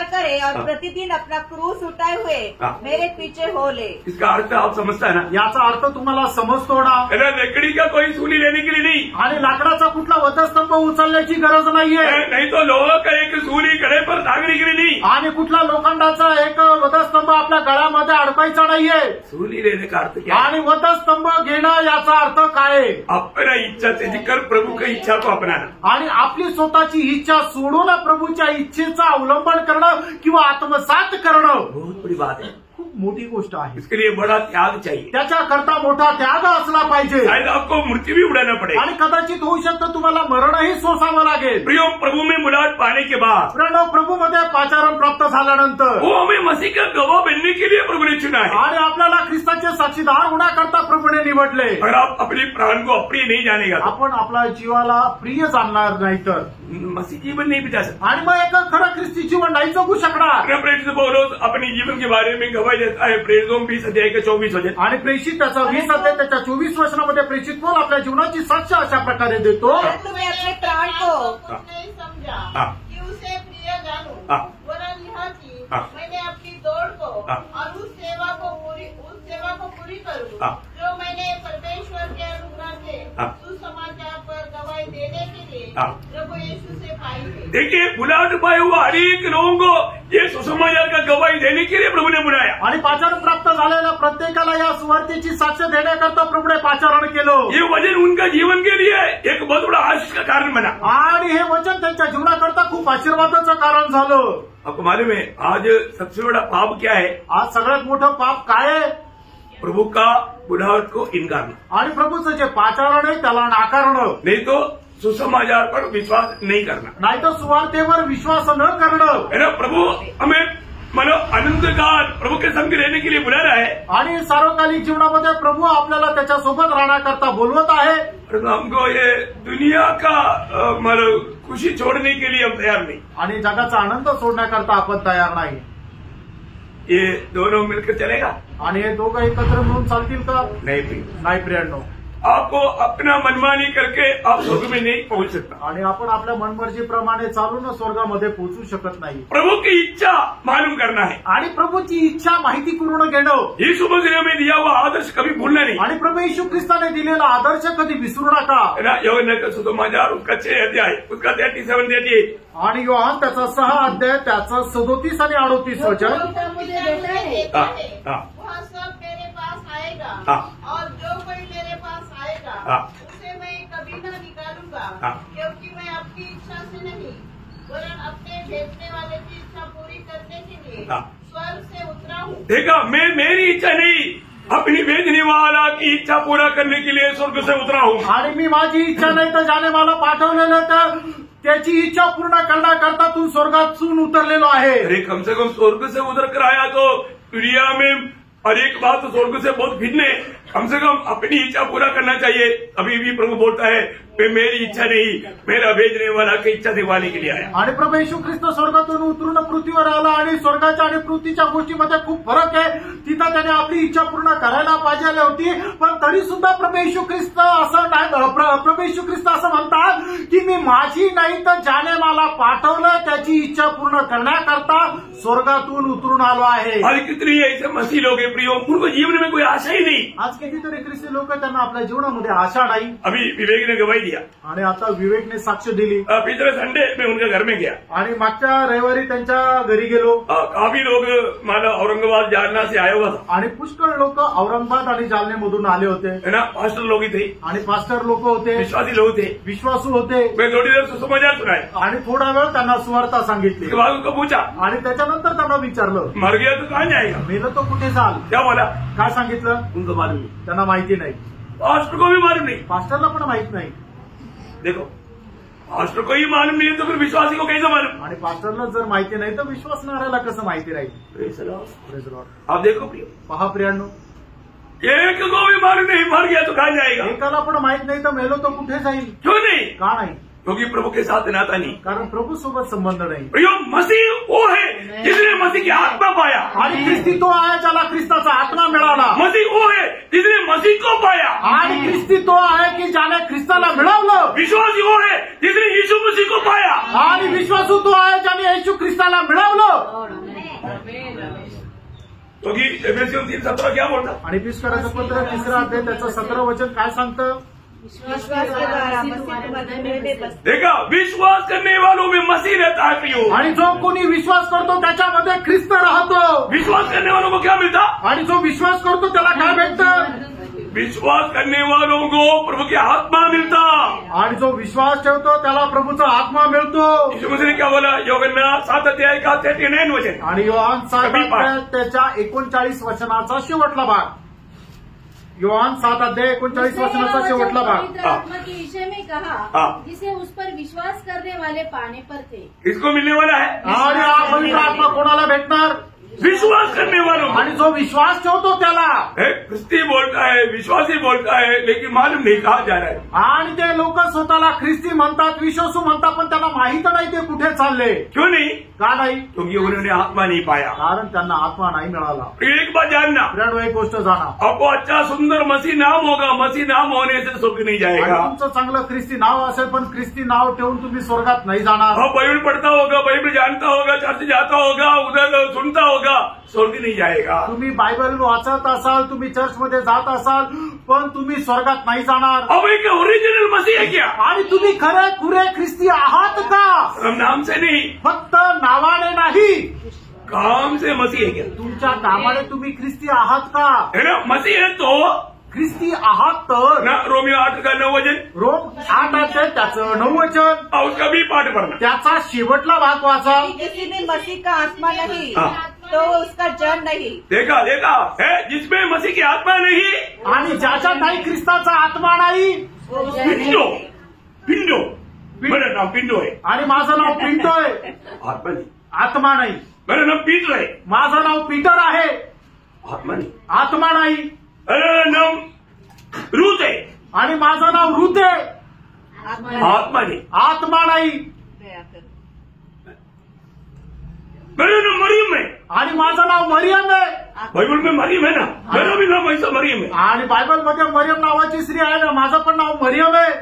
करे और प्रतिदिन अपना क्रूस उठाए हुए मेरे पीछे हो ले। इसका अर्थ आप समझता है ना? याचा अर्थ तुम्हाला समजतो ना? लकड़ी का कोई सूली लेने के लिए नहीं, आणि लाकडाचा कुठला वधस्तंभ उचलण्याची गरज नाहीये। नहीं तो लोगों का एक सूली गळे पर टांगने के लिए नहीं, आणि कुठला लोखंडाचा एक वधस्तंभ आपल्या गळ्यामध्ये अडकायचा नाहीये। सूली लेने का अर्थ क्या? आणि वधस्तंभ घेणं याचा अर्थ काय? अपना इच्छा त्याची कर, प्रभु की इच्छा को अपनाना। आणि आपली स्वतःची इच्छा सोडून प्रभूच्या इच्छेचा अवलंबन करणं किंवा आत्मसात करणं बहुत बड़ी बात है। खूप मोठी गोष्ट आहे. इसके लिए बड़ा त्याग चाहिए. त्याच्याकरता मोठा त्याग असला पाहिजे. शायद आपको मृत्यू भी उड़ाना पड़ेगा. आणि कदाचित होऊ शकतं तुम्हाला मरणही सोसावं लागेल. प्रियो, प्रभु में बुलाहट पाने के बाद, प्रभू मध्ये पाचारण प्राप्त झाल्यानंतर वो हमें मसीह का गवाह बनने के लिए प्रभु ने चुना है. आणि आपल्याला ख्रिस्ताचे साक्षीदार होण्याकरता प्रभूने निवडले. अगर आप अपने प्राण को अप्रिय नहीं जानेगा, आपण आपल्या जीवाला प्रिय जाणणार नाही तर मसीह जीवन नहीं बिता सकता. आणि मग एक खरं ख्रिस्ती जीवन नाही जगू शकणार. प्रेरित पौलुस अपने जीवन के बारे में गवाही देता है. प्रेरितों 20 अध्याय के 24 वचन. आणि प्रेषित त्याचा 20 अध्याय त्याच्या 24 वचनामध्ये प्रेषित पौल आपल्या जीवनाची साक्ष अशा प्रकारे देतो. तुम्हें अपने प्राण को नहीं समझा कि उसे प्रिय जानूं, वरन यह कि मैंने अपनी दौड़ को और उस सेवा को पूरी करूं जो मैंने परमेश्वर के अनुग्रह के सुसमाचार पर गवाही देने के लिए प्रभु यीशु से पाई है. देखिए, बुलाहट पाए हुआ हर एक लोगों को ये सुसमाचार का गवाही देने के लिए प्रभु ने बुलाया. आणि पाचारण प्राप्त झालेल्या प्रत्येकाला या सुवार्तेची साक्ष देण्याकरता प्रभूने पाचारण केलं. ये वचन उनका जीवन के लिए एक बहुत बड़ा आशीष का कारण बना. आणि हे वचन त्यांच्या जीवनाकरता खूप आशीर्वादाचं कारण झालं. आपको मालूम है आज सबसे बड़ा पाप क्या है? आज सगळ्यात मोठं पाप काय आहे? प्रभु का बुलाहट को इनकारना. आणि प्रभूचं जे पाचारण आहे त्याला नाकारणं, नहीं तो सुसमाचार पर विश्वास नहीं करना. नाही तर सुवार्तेवर विश्वास न करणं. है ना. प्रभु हमें अनंत काल प्रभु के संग रहने के लिए बुला रहा है. आणि सार्वकालिक जीवनामध्ये प्रभू आपल्याला त्याच्यासोबत राहण्याकरता बोलवत आहे. हमको ये दुनिया का खुशी छोड़ने के लिए हम तैयार नहीं. आणि जगाचा आनंद सोडण्याकरता आपण तयार नाही. ये दोनों मिलकर चलेगा? आणि हे दोघं एकत्र मिळून चालतील का? नहीं प्रियांनो. आपको अपना मनमानी करके आप स्वर्ग में नहीं पहुंच सकता. आणि आपण आपल्या मनमर्जीप्रमाणे चालून स्वर्गामध्ये पोहोचू शकत नाही. प्रभु की इच्छा मालूम करना है. आणि प्रभूची इच्छा माहिती करून घेणं. यीशु मसीह में दिया हुआ आदर्श कभी भूलना नहीं. आणि प्रभू येशू ख्रिस्ताने दिलेला आदर्श कधी विसरू नका. योहन का सुसमाचार उसका 6 अध्याय उसका 37-38 आणि योहान त्याचा 6 अध्याय त्याचा 37 आणि 38 वचन. वह सब मेरे पास आएगा और जो कोई मेरे पास आएगा उसे मैं कभी न निकालूंगा, क्योंकि मैं अपनी इच्छा से नहीं वरन अपने भेजने वाले की इच्छा पूरी करने के लिए स्वर्ग से उतरा हूँ. देखा, मैं मेरी इच्छा नहीं अपनी भेजने वाला की इच्छा पूरा करने के लिए स्वर्ग से उतरा हूँ. आणि मी माझी इच्छा नाही तर जाने मला पाठवलेलं तर त्याची इच्छा पूर्ण करण्याकरता तू स्वर्गातून उतरलेलो आहे. अरे कम से कम स्वर्ग से उतर कर आया तो दुनिया में और एक बात तो स्वर्ग से बहुत भिन्न है. कम से कम अपनी इच्छा पूरा करना चाहिए. अभी भी प्रभु बोलता है मेरी इच्छा नहीं, मेरा भेजने वाला की इच्छा दिवाने के लिए आया. आणि प्रभू येशू ख्रिस्त स्वर्गातून उतरून पृथ्वीवर आला आणि स्वर्गाच्या आणि पृथ्वीच्या गोष्टीमध्ये खूप फरक आहे. तिथं त्याने आपली इच्छा पूर्ण करायला पाहिजे होती, पण तरी सुद्धा प्रभू येशू ख्रिस्त असं म्हणतात की मी माझी नाही तर ज्याने मला पाठवलं त्याची इच्छा पूर्ण करण्याकरता स्वर्गातून उतरून आलो आहे. और कितनी ऐसे मसीह लोग हैं प्रियो, उनको जीवन में कोई आशा ही नहीं. आज कितीतरी ख्रिस्ती लोक त्यांना आपल्या जीवनामध्ये आशा नाही. अभी विवेक ने गवाही दिया आणि आता विवेकने साक्ष दिली. पिछले संडे में उनके घर में गया आणि मागच्या रविवारी त्यांच्या घरी गेलो. काफी लोग औरंगाबाद जालना से आए हुआ था. आणि पुष्कळ लोक औरंगाबाद आणि जालन्यामधून आले होते. है ना. पास्टर लोग ही थे आणि पास्टर लोक होते, विश्वासी लोग थे, विश्वासू होते. मैं थोड़ी देर सुसमाचार सुनाए आणि थोडा वेळ त्यांना सुवार्ता सांगितली. उसके बाद उनको पूछा आणि त्याच्यानंतर त्यांना विचारलं मर गया तो कहाँ जाएगा? मेलं तो कुठे जाल? क्या बोला? काय सांगितलं? उनको मालूम नहीं. त्यांना माहिती नाही. पास्टर को भी मालूम नहीं. पास्टरला पण माहित नाही. देखो, पास्टर को ही मालूम नहीं है तो फिर विश्वासी को कैसे मालूम? आणि पास्टरला जर माहिती नाही तर विश्वासणाऱ्याला कसं माहिती राहील? Praise the Lord. आप देखो प्रियो, पहा प्रियांनो, एक को भी मालूम नहीं मर गया तो कहाँ जाएगा? एकाला पण माहित नाही तर मेलो तो कुठे जाईल? क्यों नहीं? का नाही? क्योंकि प्रभु के साथ नाता नहीं. कारण प्रभू सोबत संबंध नाही. प्रियो, मसीह वो है जिसने मसीह की आत्मा पाया. आणि ख्रिस्ती तो आहे ज्याला ख्रिस्ताचा आत्मा मिळाला. मसीह वो है जिसने मसीह को पाया. आणि ख्रिस्ती तो आहे की ज्याने ख्रिस्ताला मिळवलं. विश्वासी वो है जिसने यीशु मसीह को पाया. आणि विश्वासू तो आहे ज्याने येशू ख्रिस्ताला मिळवलं. क्योंकि एफएससी 3:17 क्या बोलता? आणि फिलिप्पियराचं पत्र 3 अध्याय त्याचं 17 वचन काय सांगतं? विश्वास के द्वारा मसीह तुम्हारे में बसता. देखा, विश्वास करने वालों में मसीह रहता है प्रियो. आणि जो कोणी विश्वास करतो त्याच्यामध्ये ख्रिस्त राहतो. विश्वास करने वालों को क्या मिलता? आणि जो विश्वास करतो त्याला काय भेटतं? विश्वास करने वालों को प्रभु की आत्मा मिलता। आणि जो विश्वास ठेवतो त्याला प्रभूचा आत्मा मिळतो। यीशु मसीह ने क्या बोला? यूहन्ना 7 अध्याय का 39 वचन आणि योहान 7 अध्याय त्याच्या 39 वचनाचा शेवटला भाग। योहान 7 अध्याय 39 वचनाचा शेवटला भाग। पवित्र आत्मा के विषय में कहा जिसे उस पर विश्वास करने वाले पाने पर थे। किसको मिलने वाला है? आणि हा पवित्र आत्मा कोणाला भेटणार? विश्वास करने वालों को। आणि जो विश्वास ठेवतो त्याला। ख्रिस्ती बोलता है, विश्वासी बोलता है, लेकिन मालूम नहीं कहा जा रहा है। आणि ते लोक स्वतःला ख्रिस्ती म्हणतात, विश्वासू म्हणतात, पण त्यांना माहित नाही ते कुठे चालले। क्यों नहीं? का नाही? क्योंकि उन्होंने आत्मा नहीं पाया। कारण त्यांना आत्मा नाही मिळाला। एक बात जानना, फ्रेंड एक गोष्ट जाणा, आपको अच्छा सुंदर मसीह नाम होगा, मसीह नाम होने से स्वर्ग नहीं जाएगा। तुमचं चांगलं ख्रिस्ती नाव असेल पण ख्रिस्ती नाव ठेवून तुम्ही स्वर्गात नाही जाणार। हाँ, बाइबल पढ़ता होगा, बाइबल जानता होगा, चर्च जाता होगा, उधर सुनता होगा, स्वर्ग नहीं जाएगा। तुम्ही बायबल वाचत असाल, तुम्ही चर्चमध्ये जात असाल, पण तुम्ही स्वर्गात नाही जाणार। अब एक ओरिजिनल मसीह है क्या? आणि तुम्ही खरे खुरे ख्रिस्ती आहात का? हम नाम से नहीं, फक्त नावाने नाही, काम से मसीह है क्या? तुमच्या कामाने तुम्ही ख्रिस्ती आहात का? है ना? मसीह है तो ख्रिस्ती आहात तर ना। रोमियो 8 का 9 वचन, रोम 8 अध्याय त्याचं 9 वचन, और उसका भी पाठ पढ़ना। त्याचा शेवटला भाग वाचा। किसी में मसीह का आत्मा नहीं तो उसका जन नहीं। देखा देखा है, जिसमें मसीह की आत्मा नहीं, आणि ज्याच्यात नाही ख्रिस्ताचा आत्मा नाही, पिंडो पिंडो, मेरा नाम पिंडो है, आणि माझं नाव पिंटो आहे, आत्मा नहीं। आत्मा नाही। मेरा नाम पीटर है, माझं नाव पीटर आहे, आत्मा नहीं। आत्मा नाही। मेरा नाम रूथ है, आणि माझं नाव रुथ आहे, आत्मा नहीं। आत्मा नाही। मेरा नाम मरियम है, आणि माझं नाव मरियम आहे, बाइबल में मरियम है ना, मेरा भी नाम ऐसा मरियम है। आणि बायबलमध्ये मरियम नावाची स्त्री आहे ना, माझं पण नाव मरियम आहे।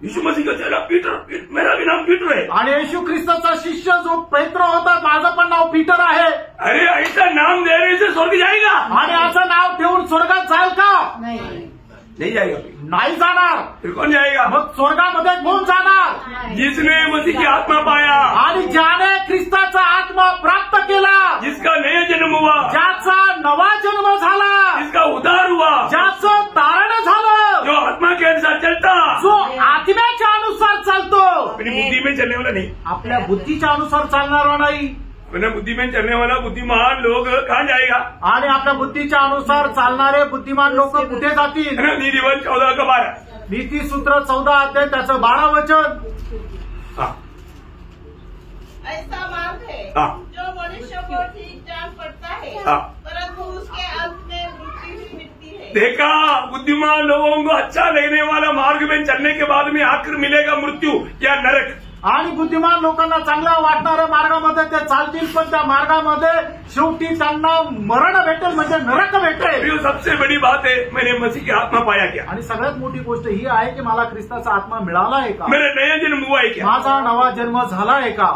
यीशु मसीह का चेला पीटर, मेरा भी नाम पीटर है। आणि येशू ख्रिस्ताचा शिष्य जो पेत्र होता, माझं पण नाव पीटर आहे। अरे ऐसा नाम देने से स्वर्ग जाएगा? आणि असं नाव ठेवून स्वर्गात जाईल का? नहीं जाएगा। नाही जाणार। फिर कौन जाएगा? मग स्वर्गामध्ये कोण जाणार? जिसने मसीह की आत्मा पाया, आणि ज्याने ख्रिस्ताचा आत्मा प्राप्त केला, जिसका नया जन्म हुआ, ज्याचा नवा जन्म झाला, जिसका उद्धार हुआ, ज्याचं तारण झालं, जो आत्मा के अनुसार चलता, जो आत्म्याच्या अनुसार चालतो, अपनी बुद्धि में चलने वाला नहीं। आपल्या बुद्धीच्या अनुसार चालणारा नाही। अपने बुद्धि में चलने वाला बुद्धिमान लोग कहाँ जाएगा? आणि आपल्या बुद्धीच्या अनुसार चालणारे बुद्धिमान लोक कुठे जातील? है ना? नीतिवत 14 का 12। नीतिसूत्र 14 अध्याय त्याचं 12 वचन। हाँ, ऐसा मार्ग है जो मनुष्य को ठीक जान पड़ता है, परंतु उसके अंत में मृत्यु ही मिलती है। देखा, बुद्धिमान लोगों को अच्छा लगने वाला मार्ग में चलने के बाद में आखिर मिलेगा मृत्यु या नरक। आणि बुद्धिमान लोकांना चांगल्या वाटणाऱ्या मार्गामध्ये ते चालतील, पण त्या मार्गामध्ये शेवटी त्यांना मरण भेटेल, म्हणजे नरक भेटेल। ये सबसे बड़ी बात है, मैंने मसीह की आत्मा पाया क्या? आणि सगळ्यात मोठी गोष्ट ही आहे की मला ख्रिस्ताचा आत्मा मिळाला आहे का? मेरा नया जन्म हुआ है क्या? माझा नवा जन्म झाला आहे का?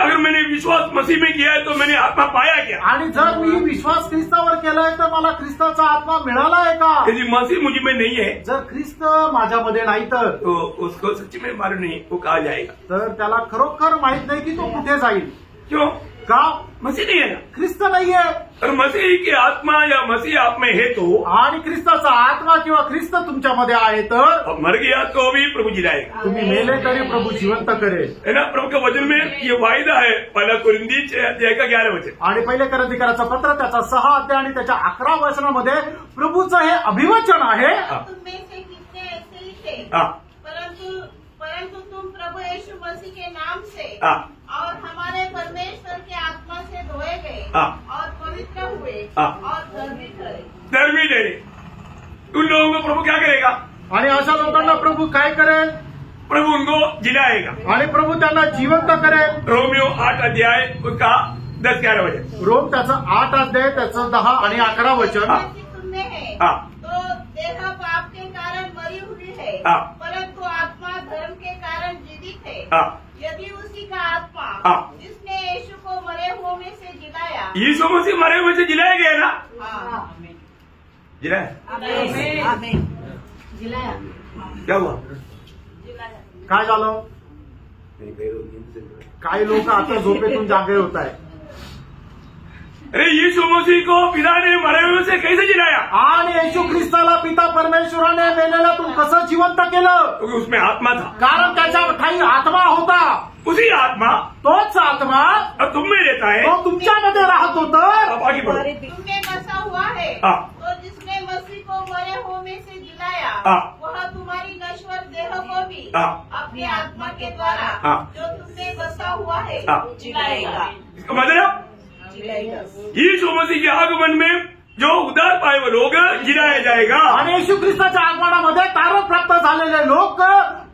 अगर मैंने विश्वास मसीह में किया है तो मैंने आत्मा पाया क्या? आणि जर मी विश्वास ख्रिस्तावर केलाय तर मला ख्रिस्ताचा आत्मा मिळाला आहे का? यदि मसीह मुझ में नहीं है जर ख्रिस्त माझ्यामध्ये नाही तर तो उसको सच्ची में मालूम नहीं वो कहा जाएगा। तर त्याला खरोखर माहित नाही की तो कुठे जाईल। क्यों? का? मसीह नहीं है ना। ख्रिस्त नाहीये। और मसीह की आत्मा या मसीह आप में है तो, आणि ख्रिस्ताचा आत्मा किंवा ख्रिस्त तुमच्यामध्ये आहे तर अब मर गया तो भी प्रभु जिलाएगा। तुम्ही मेले तरी प्रभू जिवंत करेल। है ना? प्रभु के वचन में ये वायदा है, पहला कुरिन्थी 6 अध्याय का 11 वचन। आणि पहिले करंथीकराचं पत्र त्याचा 6 अध्याय आणि त्याच्या 11 वचनामध्ये प्रभूचं हे अभिवचन आहे। तुम में से कितने ऐसे ही थे, परंतु तुम प्रभु यीशु मसीह के नाम से और हमारे परमेश्वर के आत्मा से धोए गए और पवित्र हुए और धर्मी ठहरे। धर्मी ठहरे। उन लोगों को प्रभु क्या करेगा? आणि अशा लोकांना प्रभू काय करेल? प्रभु उनको जिलाएगा आणि प्रभु त्यांना जिवंत करेल। रोमियो 8 अध्याय उसका 10-11 वचन। रोम त्याचं 8 अध्याय त्याचं 10 आणि 11 वचन। तुमने है तो देह पाप के कारण मरी हुई है, परंतु आत्मा धर्म के कारण जीवित है। यदि उसी का आत्मा जिसने यीशु को मरे हुओं में से जिलाया, यीशु मसीह मरे हुए से जिलाया गया ना? जिलाया। जिलाया। क्या हुआ? काय झालं? काही लोक आता झोपेतून जागे होत आहेत। अरे यीशु मसीह को पिता ने मरे हुए से कैसे जिलाया? आणि येशू ख्रिस्ताला पिता परमेश्वराने मेलेल्यातून कसं जिवंत केलं? क्योंकि उसमें आत्मा था, कारण त्याच्या ठाई आत्मा होता. उसी आत्मा तोच आत्मा अब तुम में रहता है. तो तुमच्यामध्ये राहतो. तर अब आगे बढ़ो. तुमने बसा हुआ है, हाँ. तो जिसने मसीह को मरे होने से जिलाया, हाँ. वह तुम्हारी नश्वर देह को भी हाँ. अपनी आत्मा के द्वारा हाँ. जो तुमने बसा हुआ है हाँ. जिलाएगा. इसका मतलब यीशु मसीह के आगमन में जो उद्धार पाए वो लोग गिराया जाएगा. आणि येशू ख्रिस्ताच्या आगमनामध्ये तारण प्राप्त झालेले लोक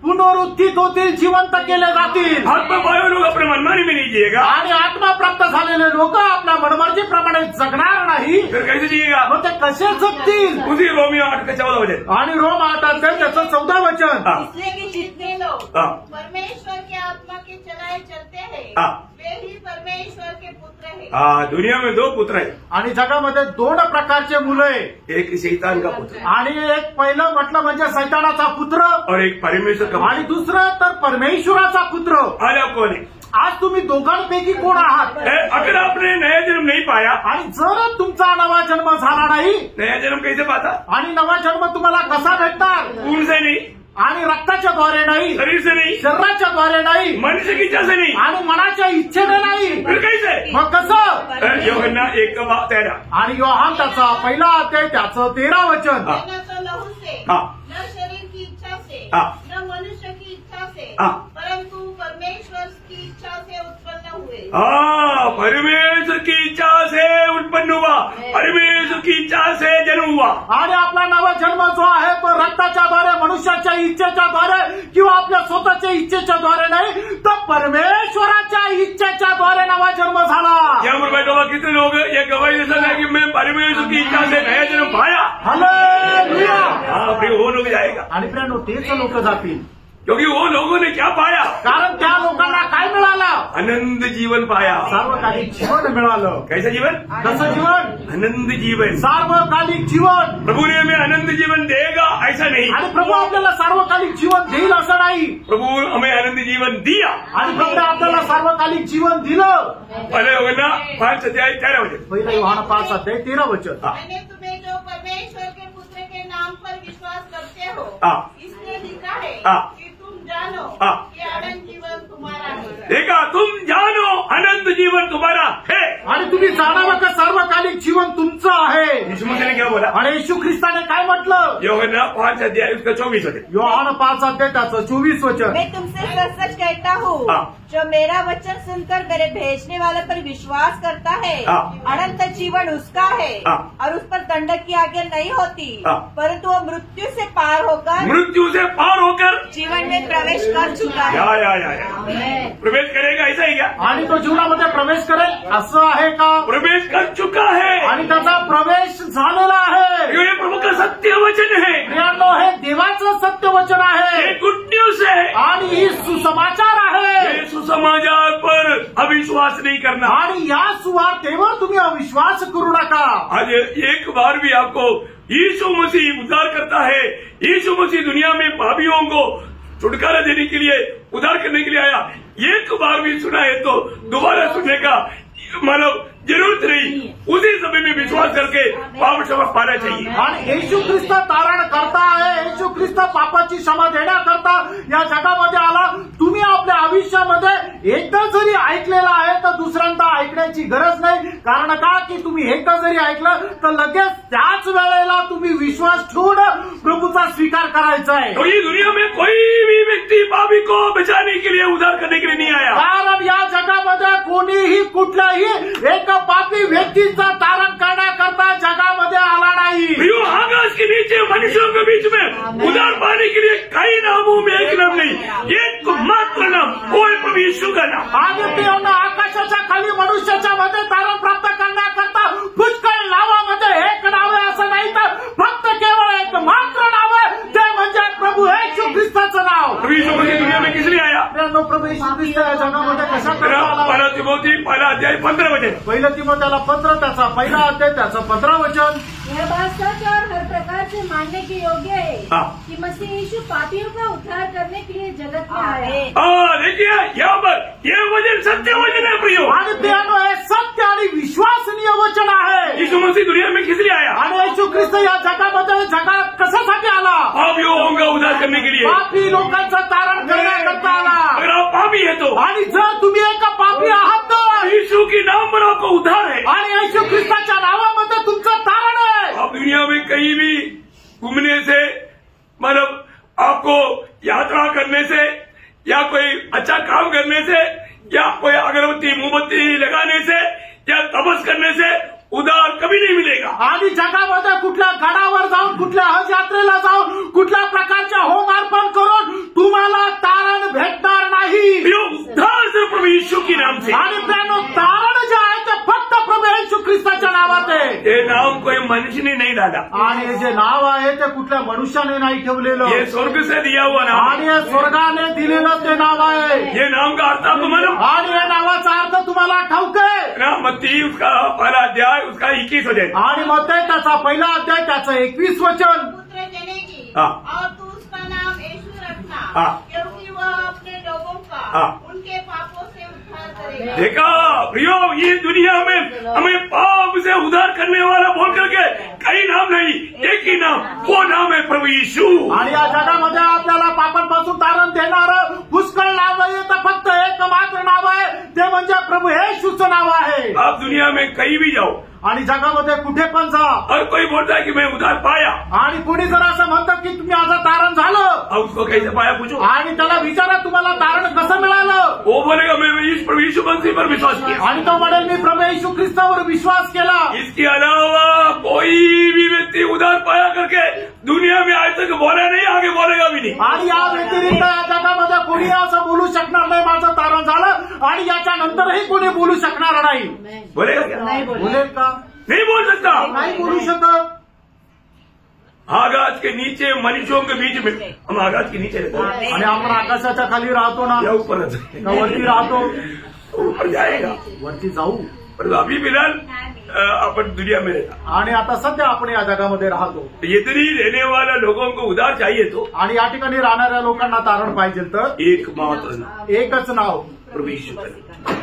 पुनरुत्थित होतील, जिवंत केले जातील. आत्मा पाए हुए लोग अपने मनमानी में नहीं जिएगा. आणि आत्मा प्राप्त झालेले लोक आपल्या मनमर्जीप्रमाणे जगणार नाही. फिर कैसे जिएगा? मग ते कसे जगतील? उसी रोमियो 8:14 वचन. आणि रोम 8 त्याचं 14 वचन. हाँ. इसलिए कि जितने लोग हाँ. परमेश्वर के आत्मा के चलाए चलते हैं, हाँ. वे ही परमेश्वर के पुत्र हैं. हाँ, दुनिया में 2 पुत्र है. आणि जगामध्ये 2 प्रकारचे मुलं आहे. एक शैतान का पुत्र आणि एक पहिलं म्हटलं म्हणजे सैतानाचा पुत्र, और एक परमेश्वर का आणि दुसरं तर परमेश्वराचा पुत्र. पुत्र. आज आप कौन है? आज तुम्ही दोघांपैकी कोण आहात? अगर आपने नया जन्म नहीं पाया, आणि जर तुमचा नवा जन्म झाला नाही, नया जन्म कैसे पाता? आणि नवा जन्म तुम्हाला कसा भेटणार? खून से नहीं, आणि रक्ताच्या द्वारे नाही, शरीर से नहीं, शरीराच्या द्वारे नाही, मनुष्य की इच्छा से नहीं. आणि मनाच्या इच्छेने नाही. फिर कैसे? मग कसं? यूहन्ना 1:13. आणि योहान त्याचा पहिला अध्याय त्याचं 13 वचन. हाँ. न तो लहू से, हाँ. न शरीर की इच्छा से, हाँ. न मनुष्य की इच्छा से, हाँ. परंतु परमेश्वर की इच्छा से उत्पन्न हुए. हाँ, परमेश्वर की इच्छा से उत्पन्न हुआ, परमेश्वर की इच्छा से जन्म हुआ. आणि आपला नवा जन्म जो आहे तो रक्ताच्या द्वारे, मनुष्याच्या इच्छेच्या द्वारे किंवा आपल्या स्वतःच्या इच्छेच्या द्वारे नाही, तर परमेश्वराच्या इच्छेच्या द्वारे नवा जन्म झाला. यहाँ पर बैठा हुआ कितने लोग ये गवाही दे सकते हैं कि मैं परमेश्वर की इच्छा से नया जन्म पाया? हालेलुया. हाँ, फिर वो लोग जाएगा. आणि प्रियानो तेच लोक जातील. क्योंकि वो लोगों ने क्या पाया? कारण त्या लोकांना काय मिळालं? आनंद जीवन पाया. सार्वकालिक जीवन मिळालं. कैसा जीवन? कसं जीवन? आनंद जीवन. सार्वकालिक जीवन. प्रभु ने हमें आनंद जीवन देगा ऐसा नहीं. आणि प्रभू आपल्याला सार्वकालिक जीवन देईल असं नाही. प्रभु हमें आनंद जीवन दिया. आणि प्रभूने आपल्याला सार्वकालिक जीवन दिलं. पहले होगा 5:13 वचन. पहिला योहान 5:13 वचन. मैंने तुम्हें जो परमेश्वर के पुत्र के नाम पर विश्वास करते हो, हाँ. इसलिए लिखा है हाँ. कि तुम जानो हाँ. कि अनंत जीवन तुम्हारा है. देखा, तुम जानो अनंत जीवन तुम्हारा है. आणि तुम्ही जाणावं का सार्वकालिक जीवन तुमचं आहे. यीशु मसीह ने क्या बोला? आणि येशू ख्रिस्ताने काय म्हटलं? यूहन्ना 5:24 वचन. योहान 5:24 त्याचं 24 वचन. मैं तुमसे सच सच कहता हूँ, हाँ. जो मेरा वचन सुनकर मेरे भेजने वाले पर विश्वास करता है, हाँ. अनंत जीवन उसका है, हाँ. और उस पर दंडक की आज्ञा नहीं होती, हाँ. परंतु वो मृत्यु से पार होकर मृत्यू से पार होकर जीवन में प्रवेश कर चुका है. या प्रवेश करेगा, ऐसा ही क्या? आणि तो जीवनामध्ये प्रवेश करेल असं आहे का? प्रवेश कर चुका है. आणि त्याचा प्रवेश झालेला आहे. ये प्रभु का सत्य वचन है. प्रियांनो, हे देवाचं सत्य वचन ये आहे गुड न्यूज है. आणि ही सुसमाचार आहे. ये सुसमाचार पर अविश्वास नहीं करना. आणि या सुवार्तेवर तुम्ही अविश्वास करू नका. आज एक बार भी आपको यीशु मसीह उद्धार करता है. यीशु मसीह दुनिया में पापियों को छुटकारा देने के लिए, उद्धार करने के लिए आया. एक बार भी सुना है तो दोबारा सुनने का मतलब जरूरत नहीं. उसी समय में विश्वास करके पाप क्षमा पाना चाहिए. आणि येशू ख्रिस्त तारण करता आहे. येशू ख्रिस्त पापाची क्षमा देण्याकरता या जगामध्ये आला. तुम्ही आपल्या आयुष्यामध्ये एकदा जरी ऐकलेलं आहे तर दुसऱ्यांदा ऐकण्याची गरज नाही. कारण का की तुम्ही एकदा जरी ऐकलं तर लगेच त्याच वेळेला तुम्ही विश्वास ठेवून प्रभूचा स्वीकार करायचा आहे. तो ये दुनिया में कोई भी व्यक्ति पापी को बचाने के लिए, उद्धार करने के लिए नहीं आया. कारण या जगामध्ये कोणीही कुठल्याही एक पापी व्यक्तीचा तारण करण्याकरता जगामध्ये आला नाही. यो आकाश के नीचे मनुष्यों के बीच में उद्धार पाने के लिए कई नामों में एक नाम नहीं, एक मात्र नाम, वो है प्रभु यीशु का नाम. आणि ते आकाशाच्या खाली मनुष्याच्या मध्ये तारण प्राप्त करण्याकरता पुष्कळ नावामध्ये एक नाव आहे असं नाही, तर फक्त केवळ एक मात्र नाव आहे, ते म्हणजे प्रभू येशू ख्रिस्ताचं नाव. प्रभु यीशु मसीह दुनिया में किस लिए आया? प्रभू येशू ख्रिस्त या जगामध्ये कशा करता आला? 1 तिमोथी 1:15 वचन. पहिलं तिमोथेला पत्र त्याचा पहिला अध्याय त्याचं 15 वचन. यह बात सच और हर प्रकार से मानने के योग्य है हाँ. कि मसीह यीशु पापियों का उद्धार करने के लिए जगत में आया. देखिए यहाँ पर ये वचन सत्य वचन है प्रियो. आणि त्यानं हे सत्य आणि विश्वासनीय वचन यीशु मसीह दुनिया में किस लिए आया? आणि येशू ख्रिस्त या जगामध्ये जगात कशासाठी आला? पापियों का उद्धार करने के लिए। पापी लोकांचं तारण करण्याकरता आला। अगर आप पापी है तो, आणि जर तुम्ही एका पापी आहात तर यीशु के नाम पर आपको उद्धार है। आणि येशू ख्रिस्ताच्या नावामध्ये तुमचं तारण आहे। आप दुनिया में कहीं भी घूमने से, मतलब आपको यात्रा करने से या कोई अच्छा काम करने से या कोई अगरबत्ती मोमबत्ती लगाने से या तपस करने से उद्धार कभी नहीं मिलेगा। आणि जगामध्ये कुठल्या गडावर जाऊन, कुठल्या हज यात्रेला जाऊन, कुठल्या प्रकारच्या होम अर्पण करून तुम्हाला तारण भेटणार नाही। उद्धार सिर्फ प्रभु यीशु के नाम से। आणि त्यानं तारण जे आहे ते फक्त प्रभू येशू ख्रिस्ताच्या नावात आहे। ये नाम कोई मनुष्य ने नहीं डाला, आणि हे जे नाव आहे ते कुठल्या मनुष्याने नाही ठेवलेलं, ये स्वर्ग से दिया हुआ नाम। आणि हे स्वर्गाने दिलेलं ते नाव आहे। ये नाम का अर्थ आपको मालूम? आणि या नावाचा अर्थ तुम्हाला ठाऊक आहे ना? मत्ती उसका पहला अध्याय उसका 21 वचन। आणि मग ते त्याचा पहिला अध्याय त्याचं 21 वचन। पुत्र जनेगी हाँ। और तू उसका नाम यीशु रखना, हाँ। क्योंकि वह अपने लोगों का हाँ। उनके पापों से उद्धार करेगा। देखा प्रियो, ये दुनिया में हमें पाप से उद्धार करने वाला बोल करके कई नाम नहीं, एक ही नाम, वो नाम है प्रभु यीशु। आणि या जगामध्ये आपल्याला पापांपासून तारण देणारं पुष्कळ नाव आहे, तर फक्त एक मात्र नाव आहे, ते म्हणजे प्रभु येशूचं नाव आहे। आप दुनिया में कहीं भी जाओ आणि जगामध्ये कुठे पण जा, और कोई बोलता है कि मैं उद्धार पाया, आणि कोणी जर असं म्हणतं की तुम्ही माझं तारण झालं, अब उसको कैसे पाया पूछो। आणि त्याला विचारा तुम्हाला तारण कसं मिळालं, वो बोलेगा मैं प्रभु यीशु मसीह पर विश्वास किया। आणि तो म्हणेल मी प्रभू येशू ख्रिस्तावर विश्वास केला। इसके अलावा कोई भी व्यक्ति उद्धार पाया करके दुनिया में आज तक बोला नहीं, आगे बोलेगा भी नहीं। आणि या व्यतिरिक्त या जगामध्ये कोणी असं बोलू शकणार नाही माझं तारण झालं, आणि याच्या नंतरही कोणी बोलू शकणार नाही। बोलेगा क्या? नहीं बोलेल का? नहीं बोल सकता। नाही बोलू शकत। आकाश के नीचे मनुष्यों के बीच में, हम आकाश के नीचे रहते हैं आणि आपण आकाशाच्या खाली राहतो ना, या ऊपर रहते हैं? का वरती राहतो? ऊपर जाएगा, वरती जाऊ। पर अभी फिलहाल अपन दुनिया में रहता। आणि आता सध्या आपण या जगामध्ये राहतो। इधर ही रहने वाले लोगों को उद्धार चाहिए तो आणि या ठिकाणी राहणाऱ्या लोकांना तारण पाहिजे तर एकमात्र नाम एकच नाव, प्रभु यीशु का नाम।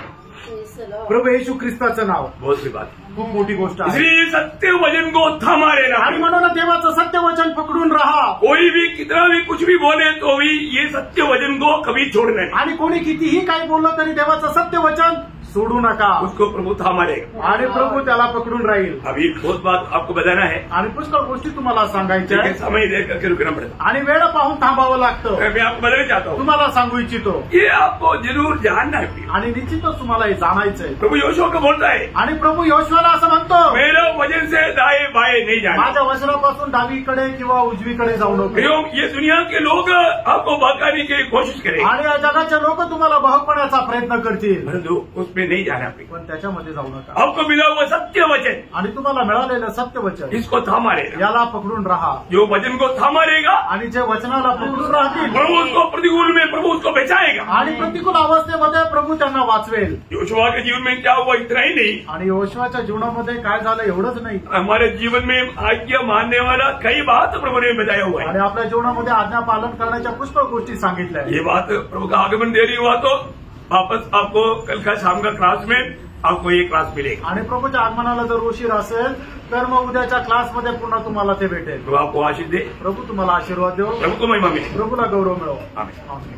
प्रभू येशू ख्रिस्ताचं नाव। बहुत सी बात। खूप मोठी गोष्ट आहे। इसलिए सत्य वचन को थामा रहना। आणि म्हणून देवाचं सत्य वचन पकडून राहा। कोई भी कितना भी कुछ भी बोले तो भी ये सत्य वचन को कभी छोड़ना नहीं। आणि कोणी कितीही काही बोललं तरी देवाचं सत्य वचन सोडू नका। उसको प्रभु थामा रहेगा आणि प्रभू त्याला पकडून राहील। अभी बहुत बात आपको बताना है, आणि पुष्कळ गोष्टी तुम्हाला सांगायच्या लेकिन आहेत, समय देख करके रुकना पड़ता आणि वेळ पाहून थांबावं लागतं। है। मैं आपको बताना चाहता हूँ, तुम्हाला सांगू इच्छितो, ये आपको जरूर जानना है। आणि निश्चितच तुम्हाला हे जाणायचंय। प्रभु यहोशू को बोलता है, आणि प्रभू योशुआला असं म्हणतो, मेरा वचन से दाएं बाएं नहीं जाना। माझ्या वचनापासून डावीकडे किंवा उजवीकडे जाऊ नको। क्यों? ये दुनिया के लोग आपको भटकाने की कोशिश करेंगे, आणि या जगाचे लोक तुम्हाला बहकण्याचा प्रयत्न करतील, परंतु उसमें नहीं जाना आपको। पण त्याच्यामध्ये जाऊ नका। आपको मिला हुआ सत्य वचन, आणि तुम्हाला मिळालेलं सत्य वचन इसको थामा रहेगा। याला पकडून राहा। जो वचन को थामा रहेगा, आणि जे वचनाला पकडून राहतील, प्रभु उसको प्रतिकूल में प्रभु उसको बचाएगा। आणि प्रतिकूल अवस्थेमध्ये प्रभू त्यांना वाचवेल। योशुआ के जीवन में क्या हुआ इतना ही नहीं, आणि योशुआच्या जीवनामध्ये काय झालं एवढंच नाही, हमारे जीवन में आज्ञा मानने वाला कई बात प्रभु ने बताया हुआ है। आणि आपल्या जीवनामध्ये आज्ञा पालन करण्याच्या पुष्कळ गोष्टी सांगितल्या। ये बात प्रभु का आगमन देरी हुआ तो वापस आपको कल का शाम का क्लास में आपको ये क्लास मिलेगा। आणि प्रभूच्या आगमनाला जर उशीर असेल तर मग उद्याच्या क्लासमध्ये पुन्हा तुम्हाला ते भेटेल। प्रभु आपको आशीष दे, प्रभू तुम्हाला आशीर्वाद देव, प्रभु को महिमा मिले। प्रभूला गौरव मिळो। आमीन। आमीन।